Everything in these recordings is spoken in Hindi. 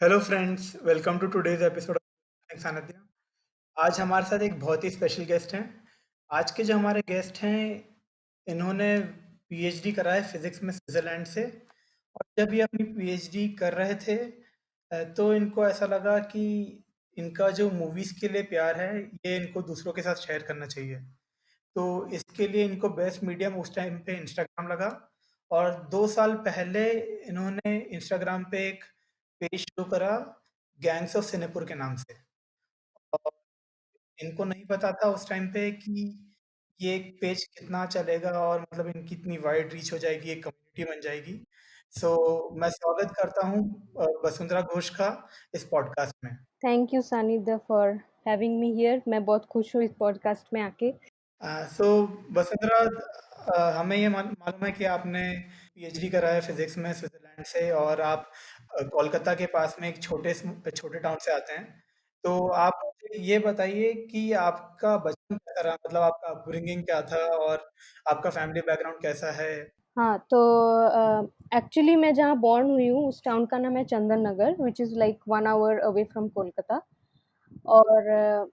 Hello friends, welcome to today's episode of Sanidhya. आज हमारे साथ एक बहुत ही स्पेशल गेस्ट हैं। आज के जो हमारे गेस्ट हैं, इन्होंने पीएचडी करा है फिजिक्स में स्विट्जरलैंड से। और जब ये अपनी पीएचडी कर रहे थे तो इनको ऐसा लगा कि इनका जो मूवीज़ के लिए प्यार है, ये इनको दूसरों के साथ शेयर करना चाहिए। तो इसके लिए इनको बेस्ट मीडियम उस टाइम पे इंस्टाग्राम लगा। और 2 साल पहले इन्होंने इंस्टाग्राम पे एक पेज शुरू करा, गैंग्स ऑफ सिनेपुर के नाम से। और इनको नहीं पता था उस टाइम पे कि ये एक पेज कितना चलेगा और मतलब इनकी इतनी वाइड रीच हो जाएगी, एक कम्युनिटी बन जाएगी। सो मैं स्वागत करता हूँ वसुंधरा घोष का इस पॉडकास्ट में। थैंक यू सानिध्य फॉर हैविंग मी हियर। मैं बहुत खुश हूँ इस पॉडकास्ट में आके। सो वसुंधरा, हमें ये मालूम है कि आपने पीएचडी करा है फिजिक्स में स्विट्जरलैंड से, और आप कोलकाता के पास में एक छोटे टाउन से आते हैं। तो आप मुझे ये बताइए कि आपका बचपन कैसा रहा, मतलब आपका अपब्रिंगिंग क्या था और आपका फैमिली बैकग्राउंड कैसा है। हाँ, तो एक्चुअली मैं जहाँ बॉर्न हुई हूँ उस टाउन का नाम है Chandan Nagar, which is like 1 hour away from Kolkata. और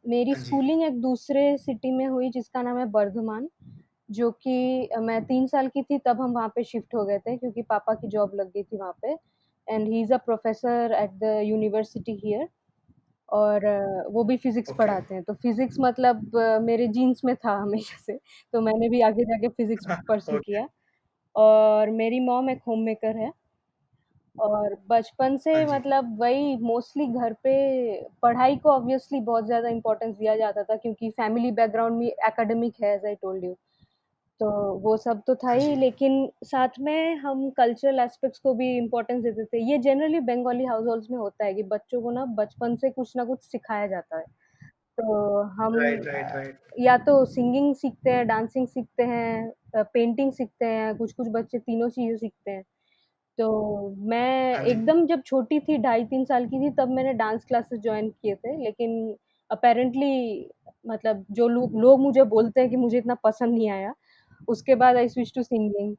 मेरी हाँ जी। स्कूलिंग एक दूसरे सिटी में हुई जिसका नाम है बर्धमान, जो कि मैं 3 साल की थी तब हम वहाँ पे शिफ्ट हो गए थे क्योंकि पापा की जॉब लग गई थी वहाँ पे। And he is a professor at the university here. और वो भी फ़िज़िक्स ओके। पढ़ाते हैं, तो फ़िज़िक्स मतलब मेरे जीन्स में था हमेशा से, तो मैंने भी आगे जाके फ़िज़िक्स परस्यू ओके। किया। और मेरी मॉम एक होममेकर है। और बचपन हाँ से जी। मतलब वही मोस्टली घर पे पढ़ाई को ऑब्वियसली बहुत ज़्यादा इम्पोर्टेंस दिया जाता था क्योंकि फैमिली बैकग्राउंड भी एकेडमिक है एज़ आई टोल्ड यू। तो वो सब तो था हाँ ही, जी। लेकिन साथ में हम कल्चरल एस्पेक्ट्स को भी इम्पोर्टेंस देते थे। ये जनरली बंगाली हाउसहोल्ड्स में होता है कि बच्चों को ना बचपन से कुछ ना कुछ सिखाया जाता है। तो हम राइट, राइट, राइट। या तो सिंगिंग सीखते हैं, डांसिंग सीखते हैं, पेंटिंग सीखते हैं, कुछ-कुछ बच्चे तीनों चीज़ें सीखते हैं। तो मैं हाँ जी। एकदम जब छोटी थी, ढाई 3 साल की थी, तब मैंने डांस क्लासेस जॉइन किए थे, लेकिन अपैरेंटली मतलब जो लोग लोग मुझे बोलते हैं कि मुझे इतना पसंद नहीं आया। उसके बाद आई स्विच टू सिंगिंग,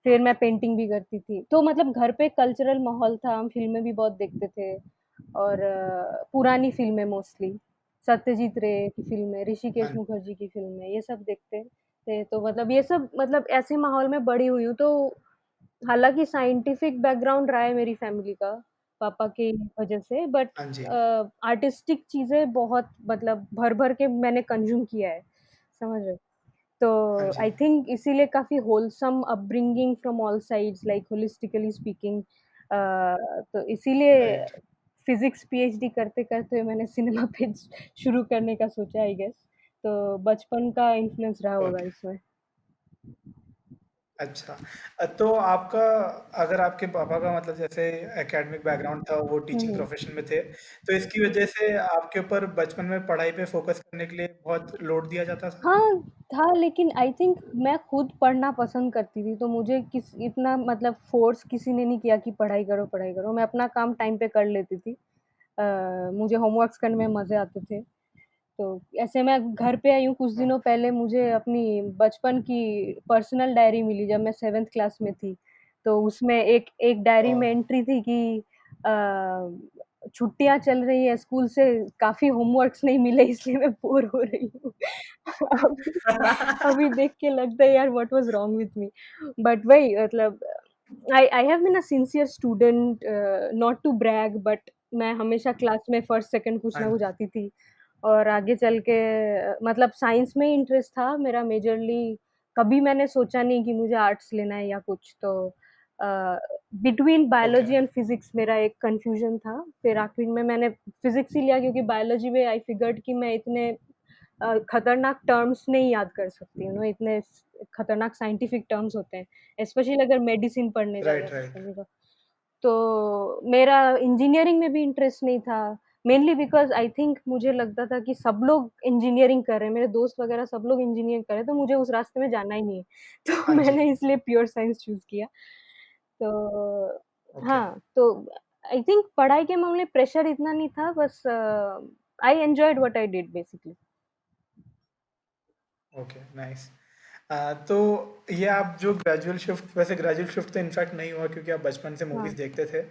फिर मैं पेंटिंग भी करती थी। तो मतलब घर पे कल्चरल माहौल था, हम फ़िल्में भी बहुत देखते थे। और पुरानी फ़िल्में मोस्टली, सत्यजीत रे की फ़िल्में, हाँ ऋषिकेश जी। मुखर्जी की फ़िल्में, ये सब देखते थे। तो मतलब ये सब मतलब ऐसे माहौल में बड़ी हुई हूँ, तो हालाँकि साइंटिफिक बैकग्राउंड रहा है मेरी फ़ैमिली का, पापा की वजह से, बट हाँ जी। आर्टिस्टिक चीज़ें बहुत मतलब भर-भर के मैंने कंज़्यूम किया है, समझ रहे हो? हाँ तो जी। आई थिंक इसीलिए काफ़ी wholesome upbringing from all sides like holistically speaking. तो इसीलिए राइट। फिज़िक्स पीएचडी करते-करते मैंने सिनेमा पे शुरू करने का सोचा आई गेस। तो बचपन का इन्फ्लुएंस रहा होगा ओके। इसमें। अच्छा। तो आपका, अगर आपके पापा का मतलब जैसे एकेडमिक बैकग्राउंड था, वो हुँ, टीचिंग हुँ। प्रोफ़ेशन में थे, तो इसकी वजह से आपके ऊपर बचपन में पढ़ाई पे फ़ोकस करने के लिए बहुत लोड दिया जाता था? हाँ, था, लेकिन आई थिंक मैं खुद पढ़ना पसंद करती थी, तो मुझे किस इतना मतलब फ़ोर्स किसी ने नहीं किया कि पढ़ाई करो, पढ़ाई करो। मैं अपना काम टाइम पे कर लेती थी। मुझे होमवर्क्स करने में मज़े आते थे। तो ऐसे मैं घर पे आई हूँ, कुछ दिनों ओके। पहले मुझे अपनी बचपन की पर्सनल डायरी मिली जब मैं 7th क्लास में थी। तो उसमें एक एक डायरी ओह! में एंट्री थी कि छुट्टियाँ चल रही है स्कूल से, काफ़ी होमवर्क्स नहीं मिले इसलिए मैं बोर हो रही हूँ। अभी अभी देख के लगता है यार what was wrong with me? But वही मतलब I have been a sincere student, not to brag, but मैं हमेशा क्लास में फर्स्ट, सेकंड कुछ हाँ ना कुछ जी। आती थी। और आगे चल के मतलब साइंस में ही इंटरेस्ट था मेरा मेजरली। कभी मैंने सोचा नहीं कि मुझे आर्ट्स लेना है या कुछ। तो uh, between okay. Biology and physics मेरा एक कन्फ्यूज़न था। फिर आखिर में मैंने फिज़िक्स ही लिया क्योंकि बायोलॉजी में आई फिगर्ड कि मैं इतने खतरनाक टर्म्स नहीं याद कर सकती हूँ ना, इतने खतरनाक साइंटिफिक टर्म्स होते हैं, स्पेशली अगर मेडिसिन पढ़ने राइट, जाओ राइट। समझो तो मेरा इंजीनियरिंग में भी इंटरेस्ट नहीं था, मेनली बिकॉज़ आई थिंक मुझे लगता था कि सब लोग इंजीनियरिंग कर रहे हैं, मेरे दोस्त वगैरह सब लोग इंजीनियरिंग कर रहे हैं, तो मुझे उस रास्ते में जाना ही नहीं है। तो हाँ जी। मैंने इसलिए प्योर साइंस चूज़ किया। तो ओके। हाँ, तो आई थिंक पढ़ाई के मामले में प्रेशर इतना नहीं था, बस I enjoyed what I did basically. Okay, nice. तो ये आप जो ग्रेजुअल शिफ्ट, वैसे ग्रेजुअल शिफ्ट तो इनफैक्ट नहीं हुआ क्योंकि आप बचपन से हाँ। मूवीज़ देखते थे।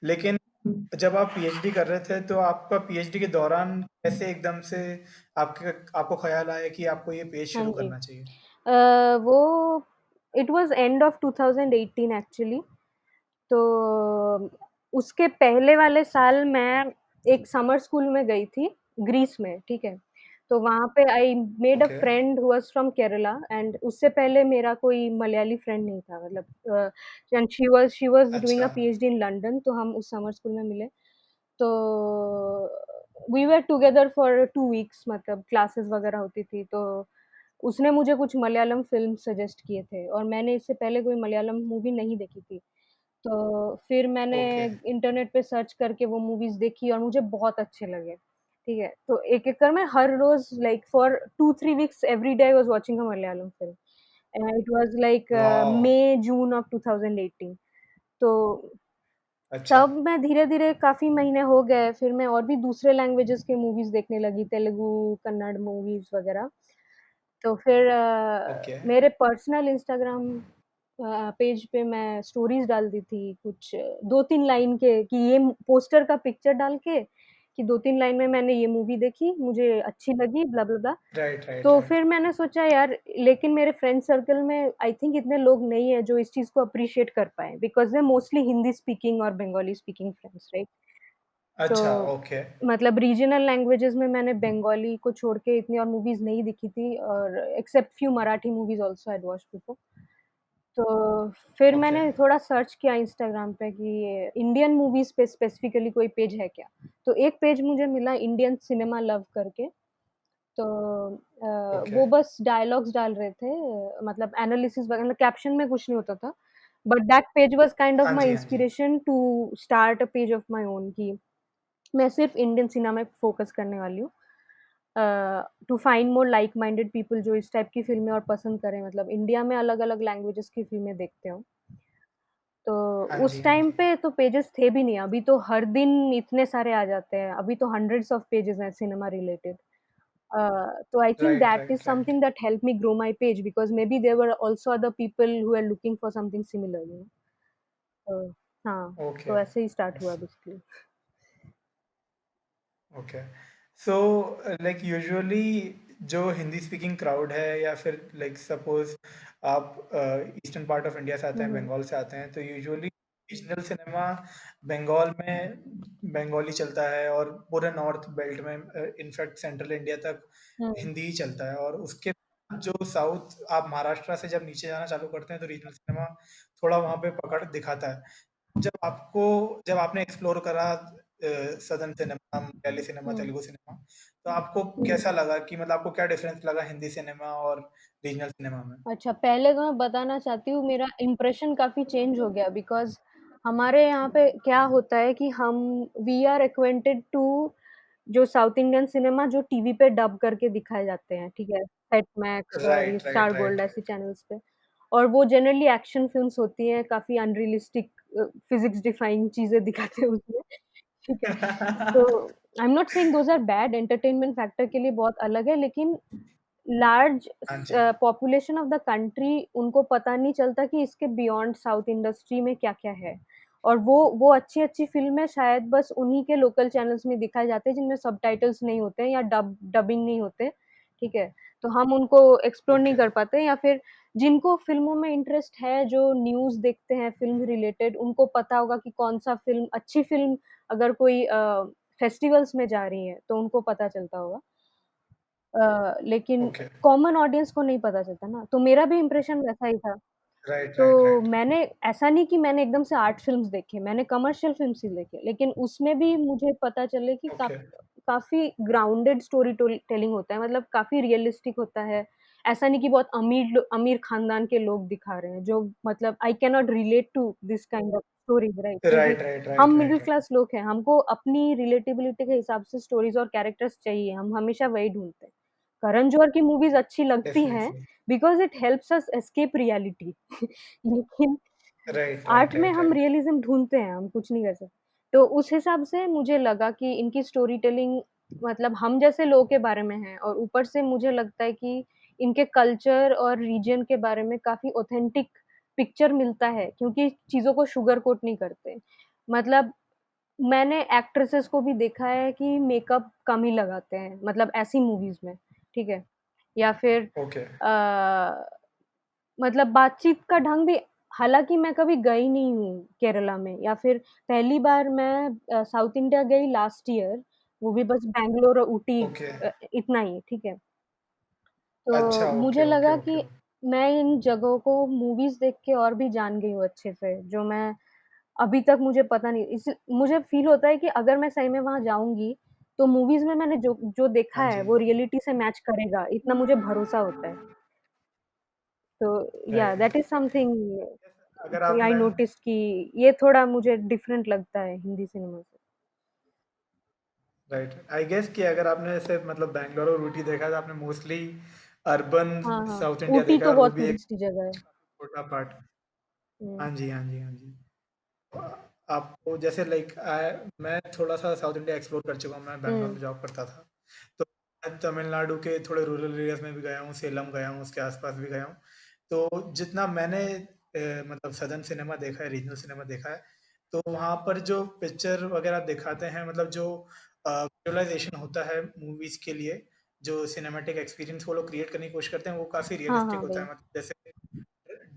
लेकिन हुँ। जब आप पीएचडी कर रहे थे, तो आपका पीएचडी के दौरान कैसे एकदम से आपके आपको ख़्याल आया कि आपको ये पेज हाँ शुरू जी। करना चाहिए? वो it was end of 2018 actually. तो उसके पहले वाले साल मैं एक समर स्कूल में गई थी, ग्रीस में, ठीक है? तो वहाँ पे I made a okay, friend who was from Kerala and उससे पहले मेरा कोई मलयाली फ्रेंड नहीं था मतलब एंड शी वाज़ डूइंग अच्छा, अ पीएचडी इन लंडन तो हम उस समर स्कूल में मिले। तो we were together for 2 weeks मतलब क्लासेस वगैरह होती थी, तो उसने मुझे कुछ मलयालम फ़िल्म सजेस्ट किए थे और मैंने इससे पहले कोई मलयालम मूवी नहीं देखी थी। तो फिर मैंने ओके, इंटरनेट पे सर्च करके वो मूवीज़ देखी और मुझे बहुत अच्छे लगे, ठीक है? तो एक-एक कर मैं हर रोज़ like for 2-3 weeks every day I was watching a Malayalam film and it was like wow! May June of 2018 तो अच्छा, तब मैं धीरे-धीरे काफ़ी महीने हो गए, फिर मैं और भी दूसरे लैंग्वेजेज़ के मूवीज़ देखने लगी, तेलुगु, कन्नड़ मूवीज़ वगैरह। तो फिर ओके, मेरे पर्सनल इंस्टाग्राम पेज पे मैं स्टोरीज़ डाल दी थी, कुछ 2-3 लाइन के कि ये पोस्टर का पिक्चर डाल के कि 2-3 लाइन में मैंने ये मूवी देखी, मुझे अच्छी लगी ब्ला-ब्ला-ब्ला। राइट, राइट, तो राइट। फिर मैंने सोचा यार लेकिन मेरे फ्रेंड सर्कल में आई थिंक इतने लोग नहीं हैं जो इस चीज़ को एप्रिशिएट कर पाएँ because they mostly Hindi speaking और बंगाली स्पीकिंग फ्रेंड्स राइट? अच्छा, तो ओके, मतलब रीजनल लैंग्वेजेज़ में मैंने बंगाली को छोड़ के इतनी और मूवीज़ नहीं देखी थी और except few Marathi movies also I had watched before. तो फिर ओके, मैंने थोड़ा सर्च किया इंस्टाग्राम पे कि ये इंडियन मूवीज़ पे स्पेसिफिकली कोई पेज है क्या? तो एक पेज मुझे मिला इंडियन सिनेमा लव करके। तो ओके। वो बस डायलॉग्स डाल रहे थे मतलब एनालिसिस वगैरह मतलब कैप्शन में कुछ नहीं होता था। But that page was kind of हाँ माय जी, हाँ जी। Inspiration to start a page of my own कि मैं सिर्फ़ इंडियन सिनेमा में फ़ोकस करने वाली हूँ। To find more like minded people जो इस टाइप की फ़िल्में और पसंद करें मतलब इंडिया में अलग-अलग लैंग्वेजेज़ की फ़िल्में देखते हो। तो हाँ उस जी, हाँ टाइम जी। पे तो पेजेज़ थे भी नहीं, अभी तो हर दिन इतने सारे आ जाते हैं, अभी तो हंड्रेड्स ऑफ पेजेज़ हैं cinema related. So I think right, that is right, right. something that helped me grow my page because maybe there were also other people who were looking for something similar, you know? तो हाँ, ओके, तो ऐसे ही स्टार्ट नाइस। हुआ basically. Okay. So like usually जो हिंदी स्पीकिंग क्राउड है या फिर लाइक सपोज़ आप ईस्टर्न पार्ट ऑफ इंडिया से आते हुँ, हैं, हुँ। बंगाल से आते हैं, तो यूजुअली रीजनल सिनेमा बंगाल में बंगाली चलता है और पूरे नॉर्थ बेल्ट में इनफैक्ट सेंट्रल इंडिया तक हुँ। हिंदी ही चलता है और उसके बाद जो साउथ आप महाराष्ट्र से जब नीचे जाना चालू करते हैं, तो रीजनल सिनेमा थोड़ा वहाँ पे पकड़ दिखाता है। जब आपने एक्सप्लोर करा सदर्न सिनेमा, मलयाली सिनेमा, हुँ। तेलुगु सिनेमा, तो आपको कैसा लगा कि मतलब आपको क्या डिफरेंस लगा हिंदी सिनेमा और रीजनल सिनेमा में? अच्छा, पहले तो मैं बताना चाहती हूँ मेरा इम्प्रेशन काफ़ी चेंज हो गया बिकॉज़ हमारे यहाँ पे क्या होता है कि हम वी आर एक्वेंटेड टू जो साउथ इंडियन सिनेमा जो टीवी पे डब करके दिखाए जाते हैं, ठीक है? सेट मैक्स और ये right, star right, gold right, ऐसे राइट। चैनल्स पे और वो जनरली एक्शन फ़िल्म्स होती हैं, काफ़ी अनरियलिस्टिक फिज़िक्स डिफाइंग चीज़ें दिखाते हैं उसमें, ठीक है? तो I am not saying those are bad entertainment factor के लिए बहुत अलग है लेकिन लार्ज हाँ जी, पॉपुलेशन ऑफ द कंट्री उनको पता नहीं चलता कि इसके बियॉन्ड साउथ इंडस्ट्री में क्या-क्या है। और वो अच्छी-अच्छी फ़िल्में शायद बस उन्हीं के लोकल चैनल्स में दिखाए जाते हैं जिनमें सबटाइटल्स नहीं होते हैं या डबिंग नहीं होते, ठीक है? तो हम उनको एक्सप्लोर नहीं ओके, कर पाते या फिर जिनको फ़िल्मों में इंटरेस्ट है, जो न्यूज़ देखते हैं फ़िल्म रिलेटेड, उनको पता होगा कि कौन-सा फ़िल्म अच्छी फ़िल्म अगर कोई फेस्टिवल्स में जा रही है, तो उनको पता चलता होगा। लेकिन ओके। कॉमन ऑडियंस को नहीं पता चलता ना, तो मेरा भी इंप्रेशन वैसा ही था। राइट, राइट, तो राइट। मैंने ऐसा नहीं कि मैंने एकदम से आर्ट फ़िल्म्स देखे, मैंने कमर्शियल फ़िल्म्स ही देखे, लेकिन उसमें भी मुझे पता चले कि ओके, काफ़ी ग्राउंडेड स्टोरी टेलिंग होता है, मतलब काफ़ी रियलिस्टिक होता है। ऐसा नहीं कि बहुत अमीर खानदान के लोग दिखा रहे हैं, जो मतलब I can not relate to this kind of stories right, क्योंकि राइट, राइट, हम right, middle right, right. Class लोग हैं, हमको अपनी रिलेटेबिलिटी के हिसाब से स्टोरीज़ और कैरेक्टर्स चाहिए, हम हमेशा वही ढूँढते हैं। करण जौहर की मूवीज़ अच्छी लगती हैं, definitely. Because it helps us escape reality लेकिन राइट, आर्ट राइट, में राइट, हम राइट। रियलिज़्म ढूँढते हैं, हम कुछ नहीं कर सकते। तो उस हिसाब से मुझे लगा कि इनकी स्टोरी टेलिंग मतलब हम जैसे लोगों के बारे में है और ऊपर से मुझे लगता है कि इनके कल्चर और रीजन के बारे में काफ़ी ऑथेंटिक पिक्चर मिलता है, क्योंकि चीज़ों को शुगर कोट नहीं करते। मतलब मैंने एक्ट्रेसेस को भी देखा है कि मेकअप कम ही लगाते हैं, मतलब ऐसी मूवीज़ में, ठीक है? या फिर ओके, मतलब बातचीत का ढंग भी, हालाँकि मैं कभी गई नहीं हूँ केरला में, या फिर पहली बार मैं साउथ इंडिया गई लास्ट ईयर, वो भी बस बैंगलोर और ऊटी, ओके। इतना ही, ठीक है? अच्छा, तो ओके, मुझे ओके, लगा ओके। कि मैं इन जगहों को मूवीज़ देख के और भी जान गई हूँ अच्छे से, जो मैं अभी तक मुझे पता नहीं, इस मुझे फ़ील होता है कि अगर मैं सही में वहाँ जाऊँगी, तो मूवीज़ में मैंने जो जो देखा हाँ है, जी, वो रियलिटी से मैच करेगा, इतना मुझे भरोसा होता है। तो या राइट। दैट इज़ समथिंग अगर कि आई आपने नोटिस्ड कि ये थोड़ा मुझे डिफरेंट लगता है हिंदी सिनेमा से। राइट, आई गेस कि अगर आपने ऐसे मतलब बैंगलोर और ऊटी देखा है, तो आपने मोस्टली अर्बन हाँ, हाँ। साउथ इंडिया ऊटी देखा है, तो और वो बहुत भी एक टूरिस्टी जगह है। छोटा पार्ट। हुँ, हाँ जी, हाँ जी, हाँ जी। आपको जैसे लाइक मैं थोड़ा सा साउथ इंडिया एक्सप्लोर कर चुका हूँ, मैं बैंगलोर हुँ, में जॉब करता था। तो मैं तमिलनाडु के थोड़े रूरल एरियाज में भी गया हूँ, सेलम गया हूँ, उसके आसपास भी गया हूँ। तो जितना मैंने मतलब सदर्न सिनेमा देखा है, रीजनल सिनेमा देखा है, तो वहाँ पर जो पिक्चर वगैरह दिखाते हैं, मतलब जो विजुअलाइजेशन होता है मूवीज के लिए, जो सिनेमैटिक एक्सपीरियंस वो लोग क्रिएट करने की कोशिश करते हैं, वो काफ़ी हाँ, रियलिस्टिक हाँ, होता वही। है। मतलब जैसे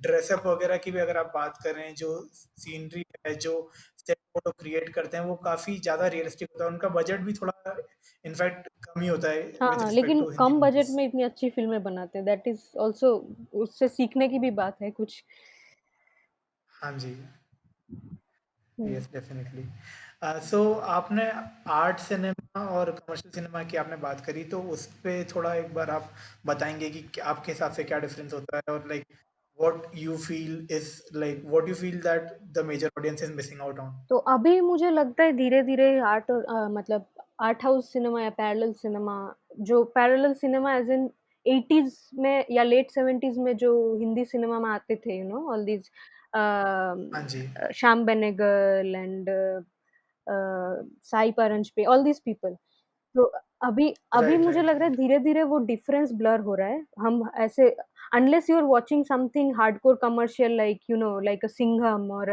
ड्रेसअप वगैरह की भी अगर आप बात करें, जो सीनरी है, जो सेट फोटो क्रिएट करते हैं, वो काफ़ी ज़्यादा रियलिस्टिक होता है। उनका बजट भी थोड़ा इनफैक्ट कम ही होता है हाँ, विद हाँ, रिस्पेक्ट लेकिन टू हिंदी कम बजट मूवीज। में इतनी अच्छी फ़िल्में बनाते हैं, दैट इज़ ऑल्सो, उससे सीखने की भी बात है कुछ। हाँ जी, हुँ। Yes definitely. सो आपने आर्ट सिनेमा और कमर्शियल सिनेमा की आपने बात करी, तो उस पे थोड़ा एक बार आप बताएंगे कि आपके हिसाब से क्या डिफरेंस होता है, और like what you feel that the major audience is missing out on? तो अभी मुझे लगता है धीरे-धीरे आर्ट और मतलब आर्ट हाउस सिनेमा या पैरेलल सिनेमा, जो parallel cinema as in 80s में या लेट 70s में जो हिंदी सिनेमा में आते थे, यू नो ऑल दीज़ हाँ जी, Shyam Benegal and Sai Paranjpye, all these people. तो अभी अभी राइट, मुझे राइट, लग रहा है राइट। धीरे-धीरे वो डिफरेंस ब्लर हो रहा है। हम ऐसे, unless you are watching something hardcore commercial like you know like a Singham और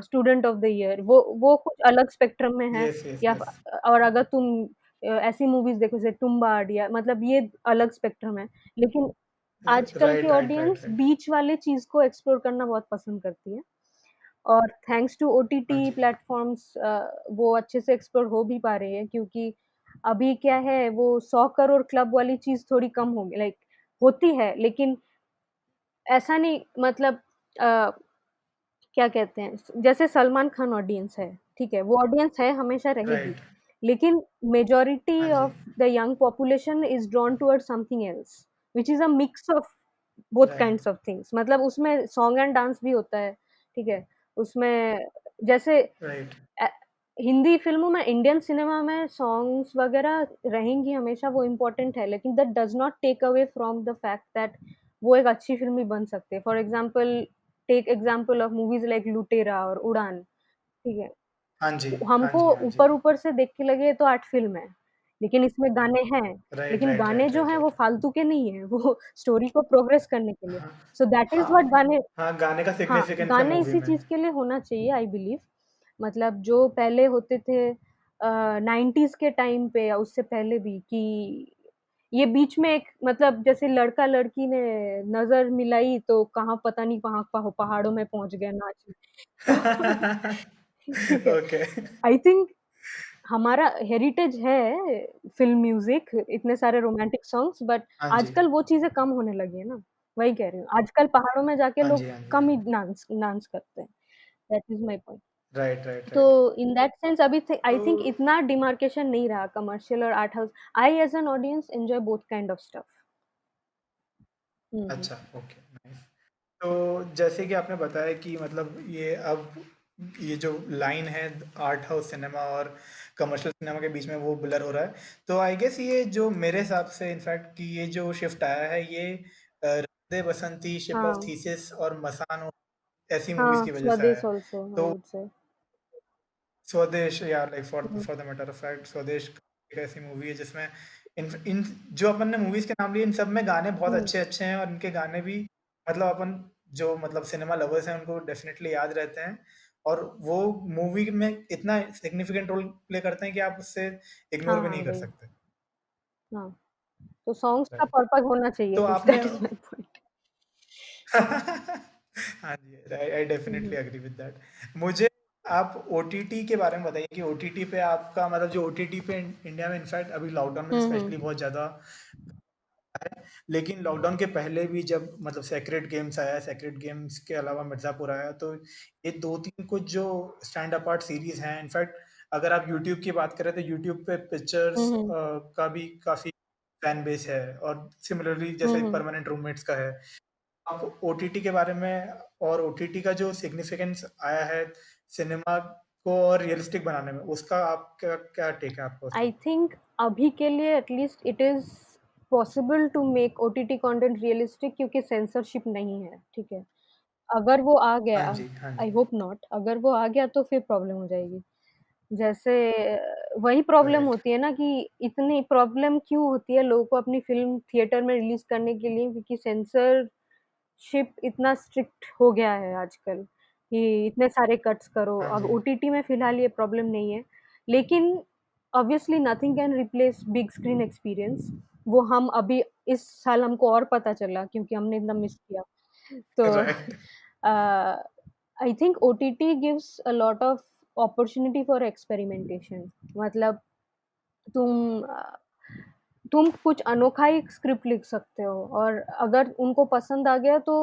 स्टूडेंट ऑफ द ईयर, वो कुछ अलग स्पेक्ट्रम में है। यस, यस, या यस। और अगर तुम ऐसी मूवीज़ देखो जैसे तुम्बाड, या मतलब ये अलग स्पेक्ट्रम है। लेकिन आजकल की right, right, right, audience right. बीच वाले चीज़ को एक्सप्लोर करना बहुत पसंद करती है। और थैंक्स टू हाँ ओटीटी जी, प्लेटफ़ॉर्म्स वो अच्छे से एक्सप्लोर हो भी पा रही है, क्योंकि अभी क्या है, वो 100 करोड़ क्लब वाली चीज़ थोड़ी कम हो गई, लाइक होती है, लेकिन ऐसा नहीं, मतलब अ, क्या कहते हैं, जैसे सलमान खान ऑडियंस है, ठीक है? वो ऑडियंस है, हमेशा रहेगी। राइट। लेकिन हाँ मेजॉरिटी जी, of the young population is drawn towards something else, which is a mix of both right, kinds of things, मतलब उसमें सॉन्ग एंड डांस भी होता है, ठीक है? उसमें जैसे राइट, अ, हिंदी फ़िल्मों में, इंडियन सिनेमा में सॉन्ग्स वगैरह रहेंगी हमेशा, वो इम्पोर्टेंट है, लेकिन that does not take away from the fact that वो एक अच्छी फ़िल्म भी बन सकती है। For example, take example of movies like Lootera और उड़ान, ठीक है? हाँ जी, हाँ हमको जी, हाँ जी। ऊपर-ऊपर से देख के लगे ये तो आर्ट फ़िल्म है, लेकिन इसमें गाने हैं, राइट, लेकिन राइट, गाने राइट, जो राइट, हैं वो राइट। फालतू के नहीं हैं, वो स्टोरी को प्रोग्रेस करने के लिए। हाँ, सो दैट इज़ व्हाट हाँ, गाने, हाँ, गाने का हाँ, सिग्निफिकेंस है गाने मूवी इसी में। चीज़ के लिए होना चाहिए, आई बिलीव। मतलब जो पहले होते थे 90s के टाइम पे या उससे पहले भी, कि ये बीच में एक, मतलब जैसे लड़का-लड़की ने नज़र मिलाई तो कहाँ पता नहीं कहाँ पहाड़ों में पहुँच गए नाच। तो ठीक है। ओके। आई थिंक हमारा हेरिटेज है फ़िल्म म्यूज़िक, इतने सारे रोमांटिक सॉन्ग्स, बट हाँ जी, आजकल वो चीज़ें कम होने लगी है ना, वही कह रही हूँ। आजकल पहाड़ों में जाके हाँ लोग जी, हाँ जी। कम ही डांस डांस करते हैं, that is my point. Right, right, तो राइट। इन दैट सेंस अभी थ आई तो थिंक इतना डिमार्केशन नहीं रहा कमर्शियल और art house. I as an audience enjoy both kind of stuff. Hmm, hmm. अच्छा, ओके, नाइस। तो जैसे कि आपने बताया कि मतलब ये जो लाइन है आर्ट हाउस सिनेमा और कमर्शियल सिनेमा के बीच में, वो ब्लर हो रहा है। तो आई गेस ये जो मेरे हिसाब से इनफैक्ट कि ये जो शिफ्ट आया है, ये राधे बसंती, शिप ऑफ हाँ, थीसिस और मसान और ऐसी मूवीज हाँ, की वजह से आया स्वदेश है। ऑल्सो आई तो वुड से। स्वदेश, या like for hmm, for the matter of fact, स्वदेश एक ऐसी मूवी है जिसमें इन इन जो अपन ने मूवीज के नाम लिए, इन सब में गाने बहुत हुँ, अच्छे अच्छे हैं, और इनके गाने भी मतलब अपन जो मतलब सिनेमा लवर्स हैं उनको डेफिनेटली याद रहते हैं। और वो मूवी में इतना सिग्निफिकेंट रोल प्ले करते हैं कि आप उससे इग्नोर हाँ, भी हाँ, नहीं कर वही। सकते। हाँ, तो सॉन्ग्स का राइट। पर्पज़ होना चाहिए तो कुछ आपने दैट इज़ माय पॉइंट। हाँ जी, I hmm, definitely hmm. Agree with that. मुझे आप ओटीटी के बारे में बताइए कि ओटीटी पे आपका मतलब जो ओटीटी पे इंडिया में इनफैक्ट अभी लॉकडाउन में हुँ, स्पेशली हुँ। बहुत ज़्यादा है। लेकिन लॉकडाउन के पहले भी जब मतलब सेक्रेड गेम्स आया, सेक्रेड गेम्स के अलावा मिर्ज़ापुर आया, तो ये 2-3 कुछ जो स्टैंड अपार्ट सीरीज़ हैं, इनफैक्ट अगर आप यूट्यूब की बात करें तो यूट्यूब पे पिक्चर्स हुँ, हुँ। का भी काफ़ी फैन बेस है और सिमिलरली हुँ, जैसे हुँ। परमानेंट रूममेट्स का है। आप ओटीटी के बारे में और ओटीटी का जो सिग्निफिकेंस आया है सिनेमा को और रियलिस्टिक बनाने में, उसका आपका क्या टेक है आपका उसके आई ऊपर? थिंक अभी के लिए at least it is possible to make OTT content realistic क्योंकि सेंसरशिप नहीं है, ठीक है? अगर वो आ हाँ गया, जी, हाँ आई जी। होप नॉट, अगर वो आ गया तो फिर प्रॉब्लम हो जाएगी। जैसे वही प्रॉब्लम राइट, होती है ना कि इतनी प्रॉब्लम क्यों होती है लोगों को अपनी फ़िल्म थिएटर में रिलीज़ करने के लिए क्योंकि सेंसरशिप इतना स्ट्रिक्ट हो गया है आजकल, कि इतने सारे कट्स करो। हाँ अब जी। ओटीटी में फ़िलहाल ये प्रॉब्लम नहीं है, लेकिन obviously nothing can replace big screen experience. वो हम अभी इस साल हमको और पता चला क्योंकि हमने इतना मिस किया। तो right, uh, I think OTT gives a lot of opportunity for experimentation. मतलब तुम तुम कुछ अनोखा ही स्क्रिप्ट लिख सकते हो और अगर उनको पसंद आ गया तो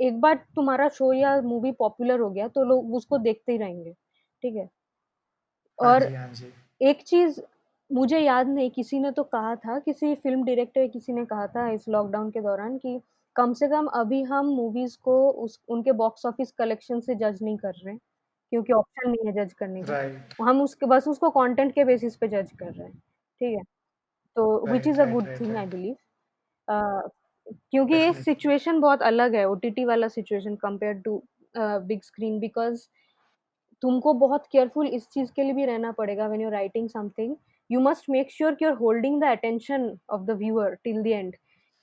एक बार तुम्हारा शो या मूवी पॉपुलर हो गया तो लोग उसको देखते ही रहेंगे, ठीक है? हाँ और जी, हाँ जी। एक चीज़ मुझे याद नहीं किसी ने तो कहा था, किसी फ़िल्म डायरेक्टर किसी ने कहा था इस लॉकडाउन के दौरान कि कम से कम अभी हम मूवीज़ को उस उनके बॉक्स ऑफिस कलेक्शन से जज नहीं कर रहे हैं, क्योंकि ऑप्शन नहीं है जज करने का। राइट, हम उसके बस उसको कंटेंट के बेसिस पे जज कर रहे हैं, ठीक है? तो which right, is a right, good right, thing I right. Believe. Uh, क्योंकि ये डेफ़िनिटली। सिचुएशन बहुत अलग है ओटीटी वाला situation compared to big screen because तुमको बहुत केयरफुल इस चीज़ के लिए भी रहना पड़ेगा when you are writing something, you must make sure कि you are holding the attention of the viewer till the end.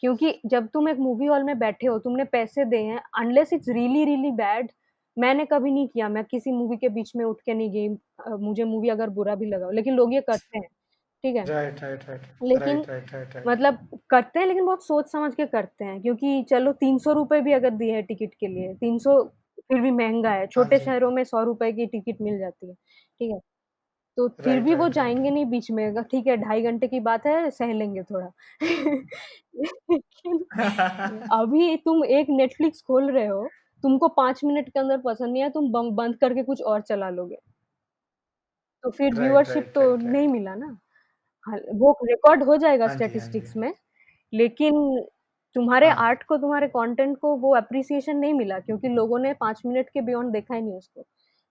क्योंकि जब तुम एक मूवी हॉल में बैठे हो, तुमने पैसे दिए हैं, unless it's really, really bad मैंने कभी नहीं किया, मैं किसी मूवी के बीच में उठ के नहीं गई मुझे मूवी अगर बुरा भी लगा हो, लेकिन लोग ये करते हैं, ठीक है? Right, right, right. लेकिन राइट, राइट, राइट, राइट। मतलब करते हैं लेकिन बहुत सोच समझ के करते हैं क्योंकि चलो ₹300 भी अगर दिए हैं टिकट के लिए, 300 फिर भी महँगा है, हाँ छोटे जी। शहरों में ₹100 की टिकट मिल जाती है, ठीक है? तो फिर राइट, भी वो राइट, राइट। जाएँगे नहीं बीच में ठीक है 2.5 घंटे की बात है, सह लेंगे थोड़ा। लेकिन अभी तुम एक नेटफ्लिक्स खोल रहे हो, तुमको 5 मिनट के अंदर पसंद नहीं आया, तुम बंद करके कुछ और चला लोगे, तो फिर राइट, व्यूअरशिप राइट, तो राइट, नहीं राइट। मिला ना। हाँ, वो रिकॉर्ड हो जाएगा हाँ जी, हाँ जी। स्टैटिस्टिक्स में, लेकिन तुम्हारे हाँ, आर्ट को, तुम्हारे कंटेंट को वो एप्रिसिएशन नहीं मिला क्योंकि लोगों ने 5 मिनट के बियॉन्ड देखा ही नहीं उसको।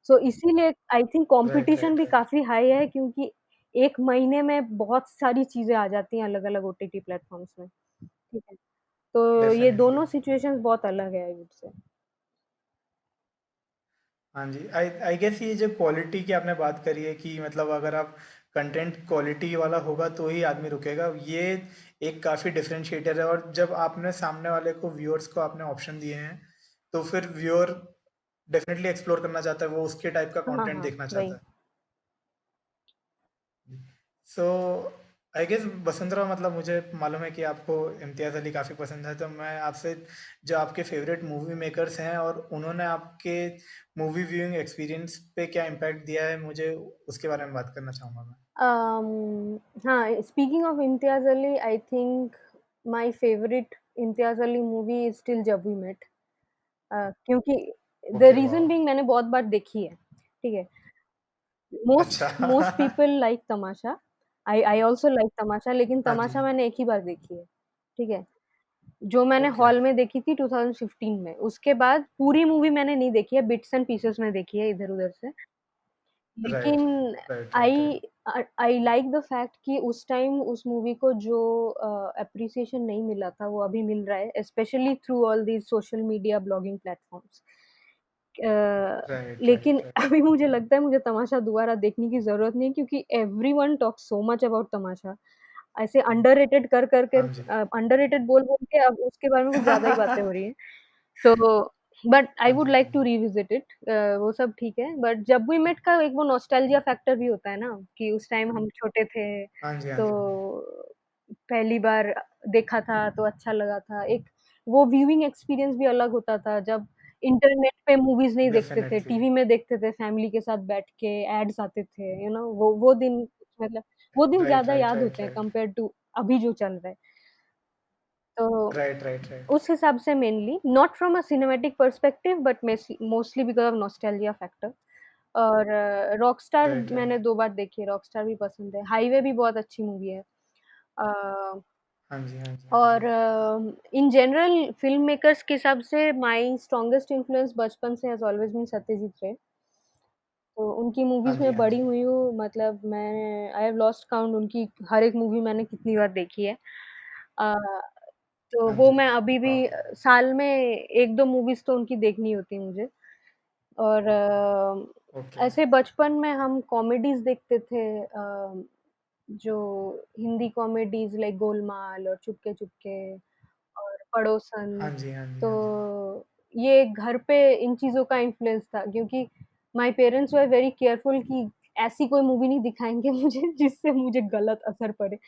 सो इसीलिए I think right, competition right, भी राइट। काफ़ी हाई है क्योंकि 1 महीने में बहुत सारी चीज़ें आ जाती हैं अलग-अलग ओटीटी प्लेटफ़ॉर्म्स में, ठीक है? तो ये डेफ़िनिटली। दोनों सिचुएशंस बहुत अलग है आई वुड से। हाँ जी, आई आई गेस ये जो क्वालिटी की आपने बात करी है कि मतलब अगर आप कंटेंट क्वालिटी वाला होगा तो ही आदमी रुकेगा, ये एक काफ़ी डिफरेंशिएटर है और जब आपने सामने वाले को व्यूअर्स को आपने ऑप्शन दिए हैं, तो फिर व्यूअर डेफिनेटली एक्सप्लोर करना चाहता है, वो उसके टाइप का हाँ, कंटेंट हाँ, देखना चाहता वही। है। सो आई गेस वसुंधरा मतलब मुझे मालूम है कि आपको इम्तियाज़ अली काफ़ी पसंद है तो मैं आपसे जो आपके फेवरेट मूवी मेकर्स हैं और उन्होंने आपके मूवी व्यूइंग एक्सपीरियंस पे क्या इम्पैक्ट दिया है मुझे उसके बारे में बात करना चाहूँगा मैं। हाँ, speaking of Imtiaz Ali, I think my favourite Imtiaz Ali movie is still Jab We Met. क्योंकि द ओके, वाह। रीज़न बीइंग मैंने बहुत बार देखी है, ठीक है? मोस्ट अच्छा। Most people like Tamasha, I I also like Tamasha लेकिन हाँ जी। तमाशा मैंने एक ही बार देखी है, ठीक है? जो मैंने ओके। हॉल में देखी थी 2015 में, उसके बाद पूरी मूवी मैंने नहीं देखी है, बिट्स एंड पीसेस में देखी है इधर-उधर से। राइट, लेकिन right, right, I right. I like the fact कि उस टाइम उस मूवी को जो एप्रिसिएशन नहीं मिला था, वो अभी मिल रहा है, specially through all these social media blogging platforms. Right, लेकिन राइट, राइट। अभी मुझे लगता है मुझे तमाशा दोबारा देखने की ज़रूरत नहीं है क्योंकि everyone talks so much about Tamasha. ऐसे अंडररेटेड कर के हाँ जी। अंडररेटेड बोल-बोल के अब उसके बारे में कुछ ज़्यादा ही बातें हो रही हैं। तो बट आई हाँ वुड जी, हाँ लाइक टू जी। Revisit it. वो सब ठीक है, बट जब वी मेट का एक वो नॉस्टैल्जिया फैक्टर भी होता है ना, कि उस टाइम हम छोटे थे, हाँ जी, हाँ तो जी। पहली बार देखा था तो अच्छा लगा था। एक वो व्यूइंग एक्सपीरियंस भी अलग होता था, जब इंटरनेट पे मूवीज़ नहीं देखते थे, डेफ़िनेटली। टीवी में देखते थे फैमिली के साथ बैठ के, एड्स आते थे, वो दिन, मतलब वो दिन राइट, ज़्यादा राइट, याद राइट, होते हैं राइट। कंपेयर टू अभी जो चल रहा है। तो राइट, राइट, राइट। उस हिसाब से mainly not from a cinematic perspective but mostly because of nostalgia factor. और रॉकस्टार राइट, मैंने राइट। 2 बार देखी है, रॉकस्टार भी पसंद है। हाईवे भी बहुत अच्छी मूवी है। अ, हाँ जी, हाँ जी, हाँ और जी। इन जनरल फ़िल्म मेकर्स के हिसाब से माय स्ट्रॉन्गेस्ट इन्फ्लुएंस बचपन से हैज़ ऑलवेज़ बीन सत्यजीत रे। तो उनकी हाँ मूवीज़ जी, में हाँ बड़ी जी। हुई हूँ, मतलब मैं आई हैव लॉस्ट काउंट, उनकी हर एक मूवी मैंने कितनी बार देखी है। अ, तो हाँ वो जी। मैं अभी भी वाह! साल में 1-2 मूवीज़ तो उनकी देखनी होती है मुझे। और ओके। ऐसे बचपन में हम कॉमेडीज़ देखते थे, जो हिंदी कॉमेडीज़ लाइक गोलमाल और चुपके चुपके और हाँ पड़ोसन। जी, हाँ जी, हाँ जी। तो ये घर पे इन चीज़ों का इन्फ्लुएंस था, क्योंकि my parents were very careful कि ऐसी कोई मूवी नहीं दिखाएँगे मुझे जिससे मुझे गलत असर पड़े।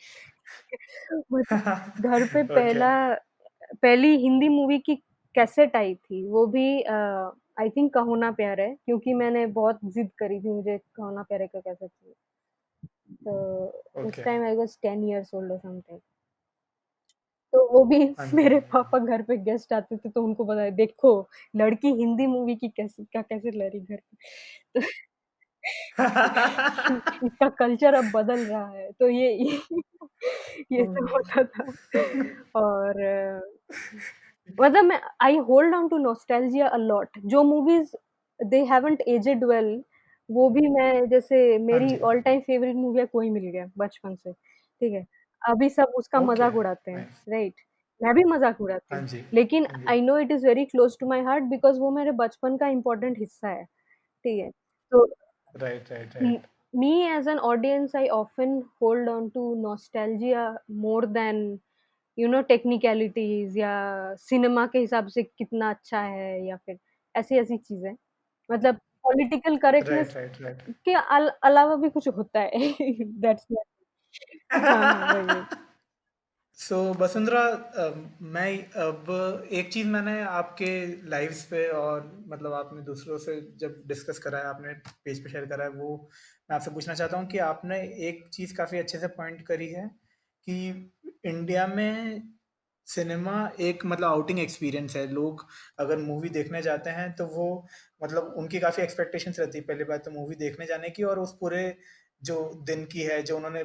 मतलब घर पे ओके। पहली हिंदी मूवी की कैसेट आई थी, वो भी आई थिंक कहो ना प्यार है, क्योंकि मैंने बहुत ज़िद करी थी, मुझे कहो ना प्यार है का कैसेट चाहिए। तो उस okay. Time I was 10 years old और समथिंग। तो वो भी हाँ जी, हाँ मेरे जी, हाँ जी। पापा घर पे गेस्ट आते थे तो उनको पता है, देखो लड़की हिंदी मूवी की कैसेट ला रही घर पे। तो इसका कल्चर अब बदल रहा है, तो ये सब होता था। और मतलब मैं I hold on to nostalgia a lot. जो movies they haven't aged well, वो भी मैं, जैसे हाँ मेरी जी। ऑल टाइम फेवरेट मूवी है कोई मिल गया बचपन से, ठीक है? अभी सब उसका ओके, मज़ाक उड़ाते हैं, नाइस। राइट? मैं भी मज़ाक उड़ाती हाँ हूँ, जी, लेकिन हाँ जी। I know it is very close to my heart because वो मेरे बचपन का इम्पोर्टेंट हिस्सा है, ठीक है? तो right, right, m right. me as an audience, I often hold on to nostalgia more than टेक्निकैलिटीज़ या सिनेमा के हिसाब से कितना अच्छा है, या फिर ऐसी-ऐसी चीज़ें। मतलब political right, correctness right, right. के अलावा भी कुछ होता है। That's what. हाँ, हाँ, वही। सो वसुंधरा, मैं अब एक चीज़ मैंने आपके लाइव्स पे और मतलब आपने दूसरों से जब डिस्कस करा है, आपने पेज पे शेयर करा है, वो मैं आपसे पूछना चाहता हूँ कि आपने एक चीज़ काफ़ी अच्छे से पॉइंट करी है कि इंडिया में सिनेमा एक मतलब आउटिंग एक्सपीरियंस है। लोग अगर मूवी देखने जाते हैं तो वो मतलब उनकी काफ़ी एक्सपेक्टेशंस रहती है, पहली बात तो मूवी देखने जाने की और उस पूरे जो दिन की है, जो उन्होंने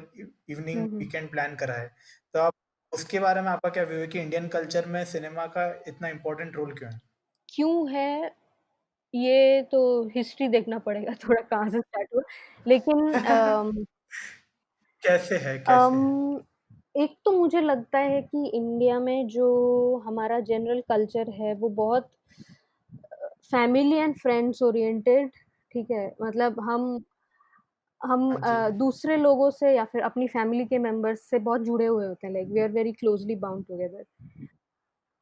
इवनिंग हुँ, हुँ। वीकेंड प्लान करा है। तो आप उसके बारे में आपका क्या व्यू है कि इंडियन कल्चर में सिनेमा का इतना इम्पोर्टेंट रोल क्यों है? क्यों है, ये तो हिस्ट्री देखना पड़ेगा थोड़ा, कहाँ से स्टार्ट हुआ। लेकिन कैसे है, कैसे है? अम, एक तो मुझे लगता है कि इंडिया में जो हमारा जनरल कल्चर है वो बहुत फैमिली एंड फ्रेंड्स ओरिएंटेड, ठीक है? मतलब हम हाँ जी। दूसरे लोगों से या फिर अपनी फैमिली के मेंबर्स से बहुत जुड़े हुए होते हैं, like we are very closely bound together.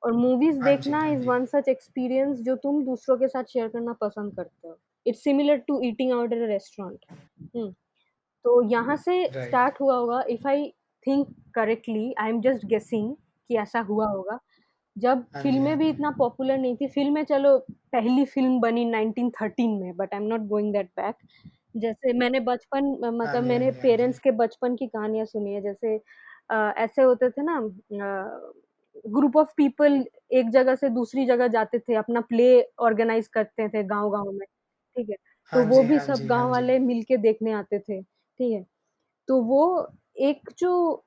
और मूवीज़ हाँ जी, देखना हाँ इज़ जी। वन सच एक्सपीरियंस जो तुम दूसरों के साथ शेयर करना पसंद करते हो। It's similar to eating out at a restaurant. Hmm. तो यहाँ से राइट। स्टार्ट हुआ होगा, if I think correctly, I am just guessing कि ऐसा हुआ होगा। जब हाँ जी, हाँ फ़िल्में भी जी। इतना पॉपुलर नहीं थी, फ़िल्में चलो पहली फ़िल्म बनी 1913 में, but I am not going that back. जैसे मैंने हाँ मतलब जी, हाँ मैंने जी, हाँ जी। पेरेंट्स के बचपन की कहानियाँ सुनी है, जैसे ऐसे होते थे ना, ग्रुप ऑफ पीपल एक जगह से दूसरी जगह जाते थे, अपना प्ले ऑर्गेनाइज़ करते थे गाँव-गाँव में, ठीक है? हाँ तो वो जी, भी हाँ सब जी, हाँ गाँव जी। वाले मिल के देखने आते थे, ठीक है? तो वो एक जो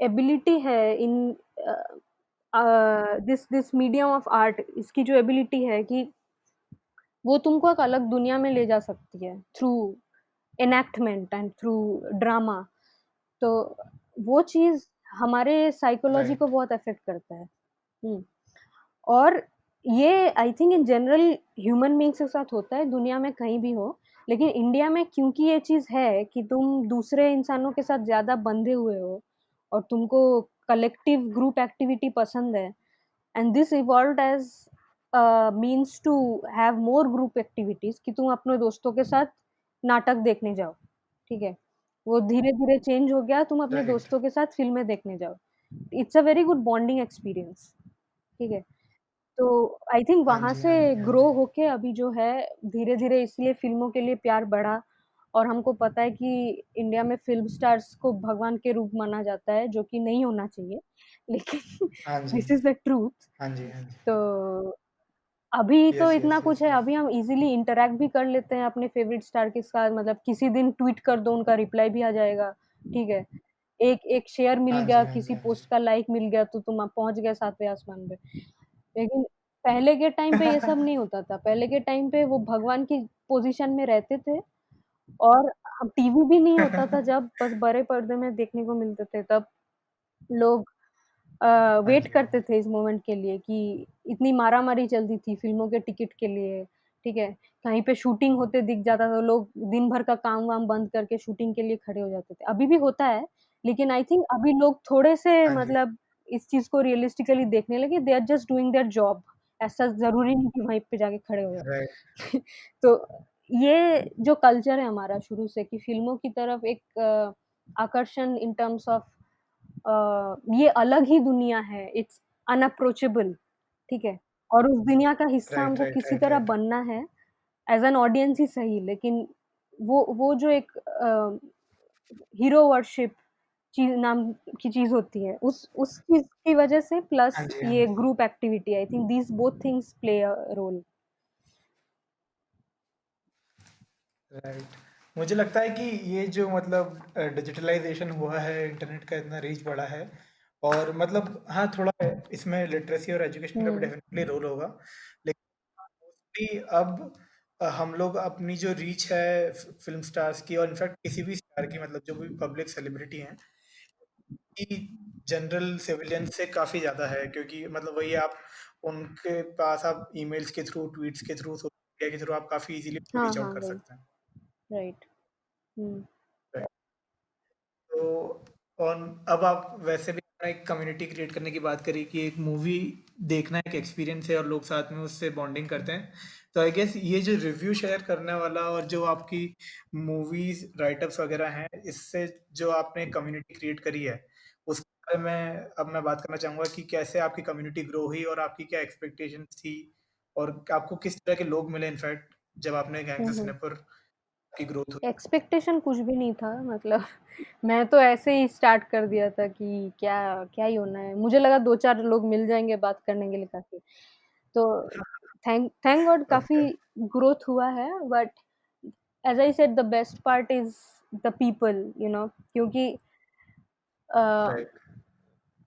एबिलिटी है in uh this this medium of art, इसकी जो एबिलिटी है कि वो तुमको एक अलग दुनिया में ले जा सकती है through enactment and through drama. तो वो चीज़ हमारे साइकोलॉजी को राइट। बहुत अफ़ेक्ट करता है। हुँ। और ये I think in general human beings के साथ होता है, दुनिया में कहीं भी हो। लेकिन इंडिया में क्योंकि ये चीज़ है कि तुम दूसरे इंसानों के साथ ज़्यादा बंधे हुए हो और तुमको कलेक्टिव ग्रुप एक्टिविटी पसंद है, and this evolved as means to have more group activities कि तुम अपने दोस्तों के साथ नाटक देखने जाओ, ठीक है? वो धीरे-धीरे चेंज हो गया, तुम अपने राइट। दोस्तों के साथ फ़िल्में देखने जाओ। It's a very good bonding experience, ठीक है? तो आई थिंक हाँ वहाँ जी, से हाँ जी, हाँ ग्रो जी। होके अभी जो है धीरे-धीरे इसलिए फ़िल्मों के लिए प्यार बढ़ा और हमको पता है कि इंडिया में फ़िल्म स्टार्स को भगवान के रूप माना जाता है, जो कि नहीं होना चाहिए। लेकिन हाँ जी। This is the truth. हाँ जी, हाँ जी। तो अभी तो यस, इतना यस, यस, कुछ है, यस। अभी हम इज़िली इंटरैक्ट भी कर लेते हैं अपने फ़ेवरेट स्टार के साथ मतलब किसी दिन ट्वीट कर दो, उनका रिप्लाई भी आ जाएगा, ठीक है? एक एक शेयर मिल हाँ गया, जी, हाँ जी, किसी हाँ जी। पोस्ट का लाइक मिल गया, तो तुम पहुँच गए 7वें आसमान पे। लेकिन पहले के टाइम पे ये सब नहीं होता था। पहले के टाइम पे वो भगवान की पोज़ीशन में रहते थे और टीवी भी नहीं होता था जब बस बड़े पर्दे में देखने को मिलते थे तब लोग हाँ वेट जी, हाँ करते जी। थे इस मोमेंट के लिए कि इतनी मारा-मारी चलती थी फ़िल्मों के टिकट के लिए, ठीक है? कहीं पे शूटिंग होते दिख जाता था, लोग दिन भर का काम-वाम बंद करके शूटिंग के लिए खड़े हो जाते थे। अभी भी होता है, लेकिन आई थिंक अभी लोग थोड़े से हाँ जी। मतलब इस चीज़ को रियलिस्टिकली देखने लगे, they are just doing their job. ऐसा ज़रूरी नहीं कि वहीं पे जाके खड़े हो जाओ। राइट, तो ये जो कल्चर है हमारा शुरू से कि फ़िल्मों की तरफ एक आकर्षण इन टर्म्स ऑफ ये अलग ही दुनिया है, इट्स अनअप्रोचेबल, ठीक है? और उस दुनिया का हिस्सा राइट, हमको राइट, किसी राइट, तरह राइट। बनना है, एज़ एन ऑडियंस ही सही, लेकिन वो जो एक हीरो वर्शिप चीज़ नाम की चीज़ होती है, उस चीज़ की वजह से हाँ प्लस जी, हाँ ये जी। Group activity I think these both things play a role. Right. मुझे लगता है कि ये जो मतलब डिजिटलाइज़ेशन हुआ है, इंटरनेट का इतना रीच बढ़ा है और मतलब हाँ, थोड़ा इसमें लिटरेसी और एजुकेशन का भी हुँ। डेफ़िनेटली रोल होगा। लेकिन मोस्टली अब हम लोग अपनी जो रीच है फ़िल्म स्टार्स की और इनफैक्ट किसी भी स्टार की मतलब जो भी पब्लिक सेलिब्रिटी हैं, की जनरल सिविलियन से काफ़ी ज़्यादा है क्योंकि मतलब वही आप उनके पास आप ईमेल्स के थ्रू, ट्वीट्स के थ्रू, सोशल मीडिया के थ्रू आप काफ़ी ईज़िली हाँ, रीच आउट हाँ, कर वही, सकते हैं। राइट। हुँ। तो और अब आप वैसे भी अपना एक कम्युनिटी क्रिएट करने की बात करी कि एक मूवी देखना एक एक्सपीरियंस है और लोग साथ में उससे बॉन्डिंग करते हैं। तो आई गेस ये जो रिव्यू शेयर करने वाला और जो आपकी मूवीज राइटअप्स वगैरह हैं, इससे जो आपने कम्युनिटी क्रिएट करी है, उसके बारे में अब मैं बात करना चाहूँगा कि कैसे आपकी कम्युनिटी ग्रो हुई और आपकी क्या एक्सपेक्टेशंस थी और आपको किस तरह के लोग मिले इनफैक्ट जब आपने हुँ, गैंग्स ऑफ हुँ। सिनेपर की ग्रोथ हुई? एक्सपेक्टेशन कुछ भी नहीं था मतलब मैं तो ऐसे ही स्टार्ट कर दिया था कि क्या क्या ही होना है। मुझे लगा 2-4 लोग मिल जाएँगे बात करने के लिए काफ़ी। तो थैंक थैंक गॉड काफ़ी ओके, ग्रोथ हुआ है but as I said the best part is the people क्योंकि अ, राइट,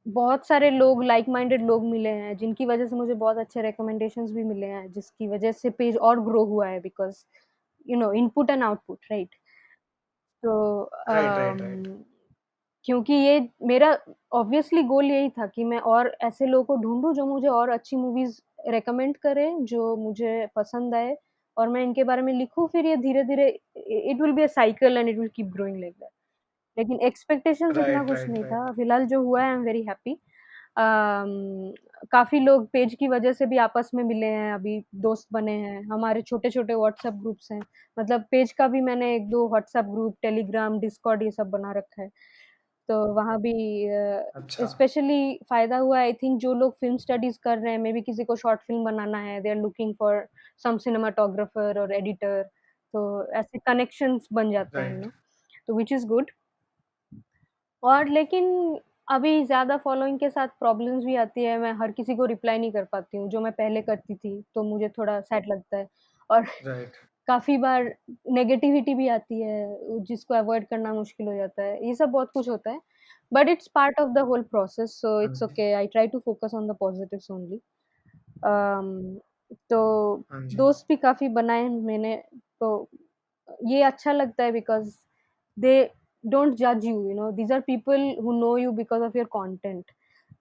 बहुत सारे लोग लाइक माइंडेड लोग मिले हैं जिनकी वज़ह से मुझे बहुत अच्छे रिकमेंडेशंस भी मिले हैं जिसकी वज़ह से पेज और ग्रो हुआ है because input and output right? तो राइट, राइट, राइट, क्योंकि ये मेरा ऑब्वियसली गोल यही था कि मैं और ऐसे लोगों को ढूँढूँ जो मुझे और अच्छी मूवीज़ रिकमेंड करें, जो मुझे पसंद आए और मैं इनके बारे में लिखूँ फिर ये धीरे-धीरे it will be a cycle and it will keep growing like that. लेकिन एक्सपेक्टेशंस इतना राइट, कुछ राइट, नहीं था, राइट, फिलहाल जो हुआ है आई एम वेरी हैप्पी। काफ़ी लोग पेज की वजह से भी आपस में मिले हैं, अभी दोस्त बने हैं, हमारे छोटे-छोटे व्हाट्सएप ग्रुप्स हैं। मतलब पेज का भी मैंने 1-2 व्हाट्सएप ग्रुप, टेलीग्राम, डिस्कॉर्ड ये सब बना रखा है। तो वहाँ भी अच्छा, स्पेशली फ़ायदा हुआ आई थिंक जो लोग फ़िल्म स्टडीज़ कर रहे हैं, मेबी किसी को शॉर्ट फ़िल्म बनाना है, they are looking for some cinematographer और एडिटर, तो ऐसे कनेक्शंस बन जाते हैं राइट, तो व्हिच इज़ गुड। और लेकिन अभी ज़्यादा फ़ॉलोइंग के साथ प्रॉब्लम्स भी आती है, मैं हर किसी को रिप्लाई नहीं कर पाती हूँ, जो मैं पहले करती थी, तो मुझे थोड़ा सैड लगता है और राइट, काफ़ी बार नेगेटिविटी भी आती है, जिसको अवॉइड करना मुश्किल हो जाता है, ये सब बहुत कुछ होता है। But it's part of the whole process so हाँ इट्स जी, okay, I try to focus on the positives only. Um, तो हाँ जी, दोस्त भी काफ़ी बनाए हैं मैंने, तो ये अच्छा लगता है बिकॉज़ दे डोंट जज you, these are people who know you because of your content.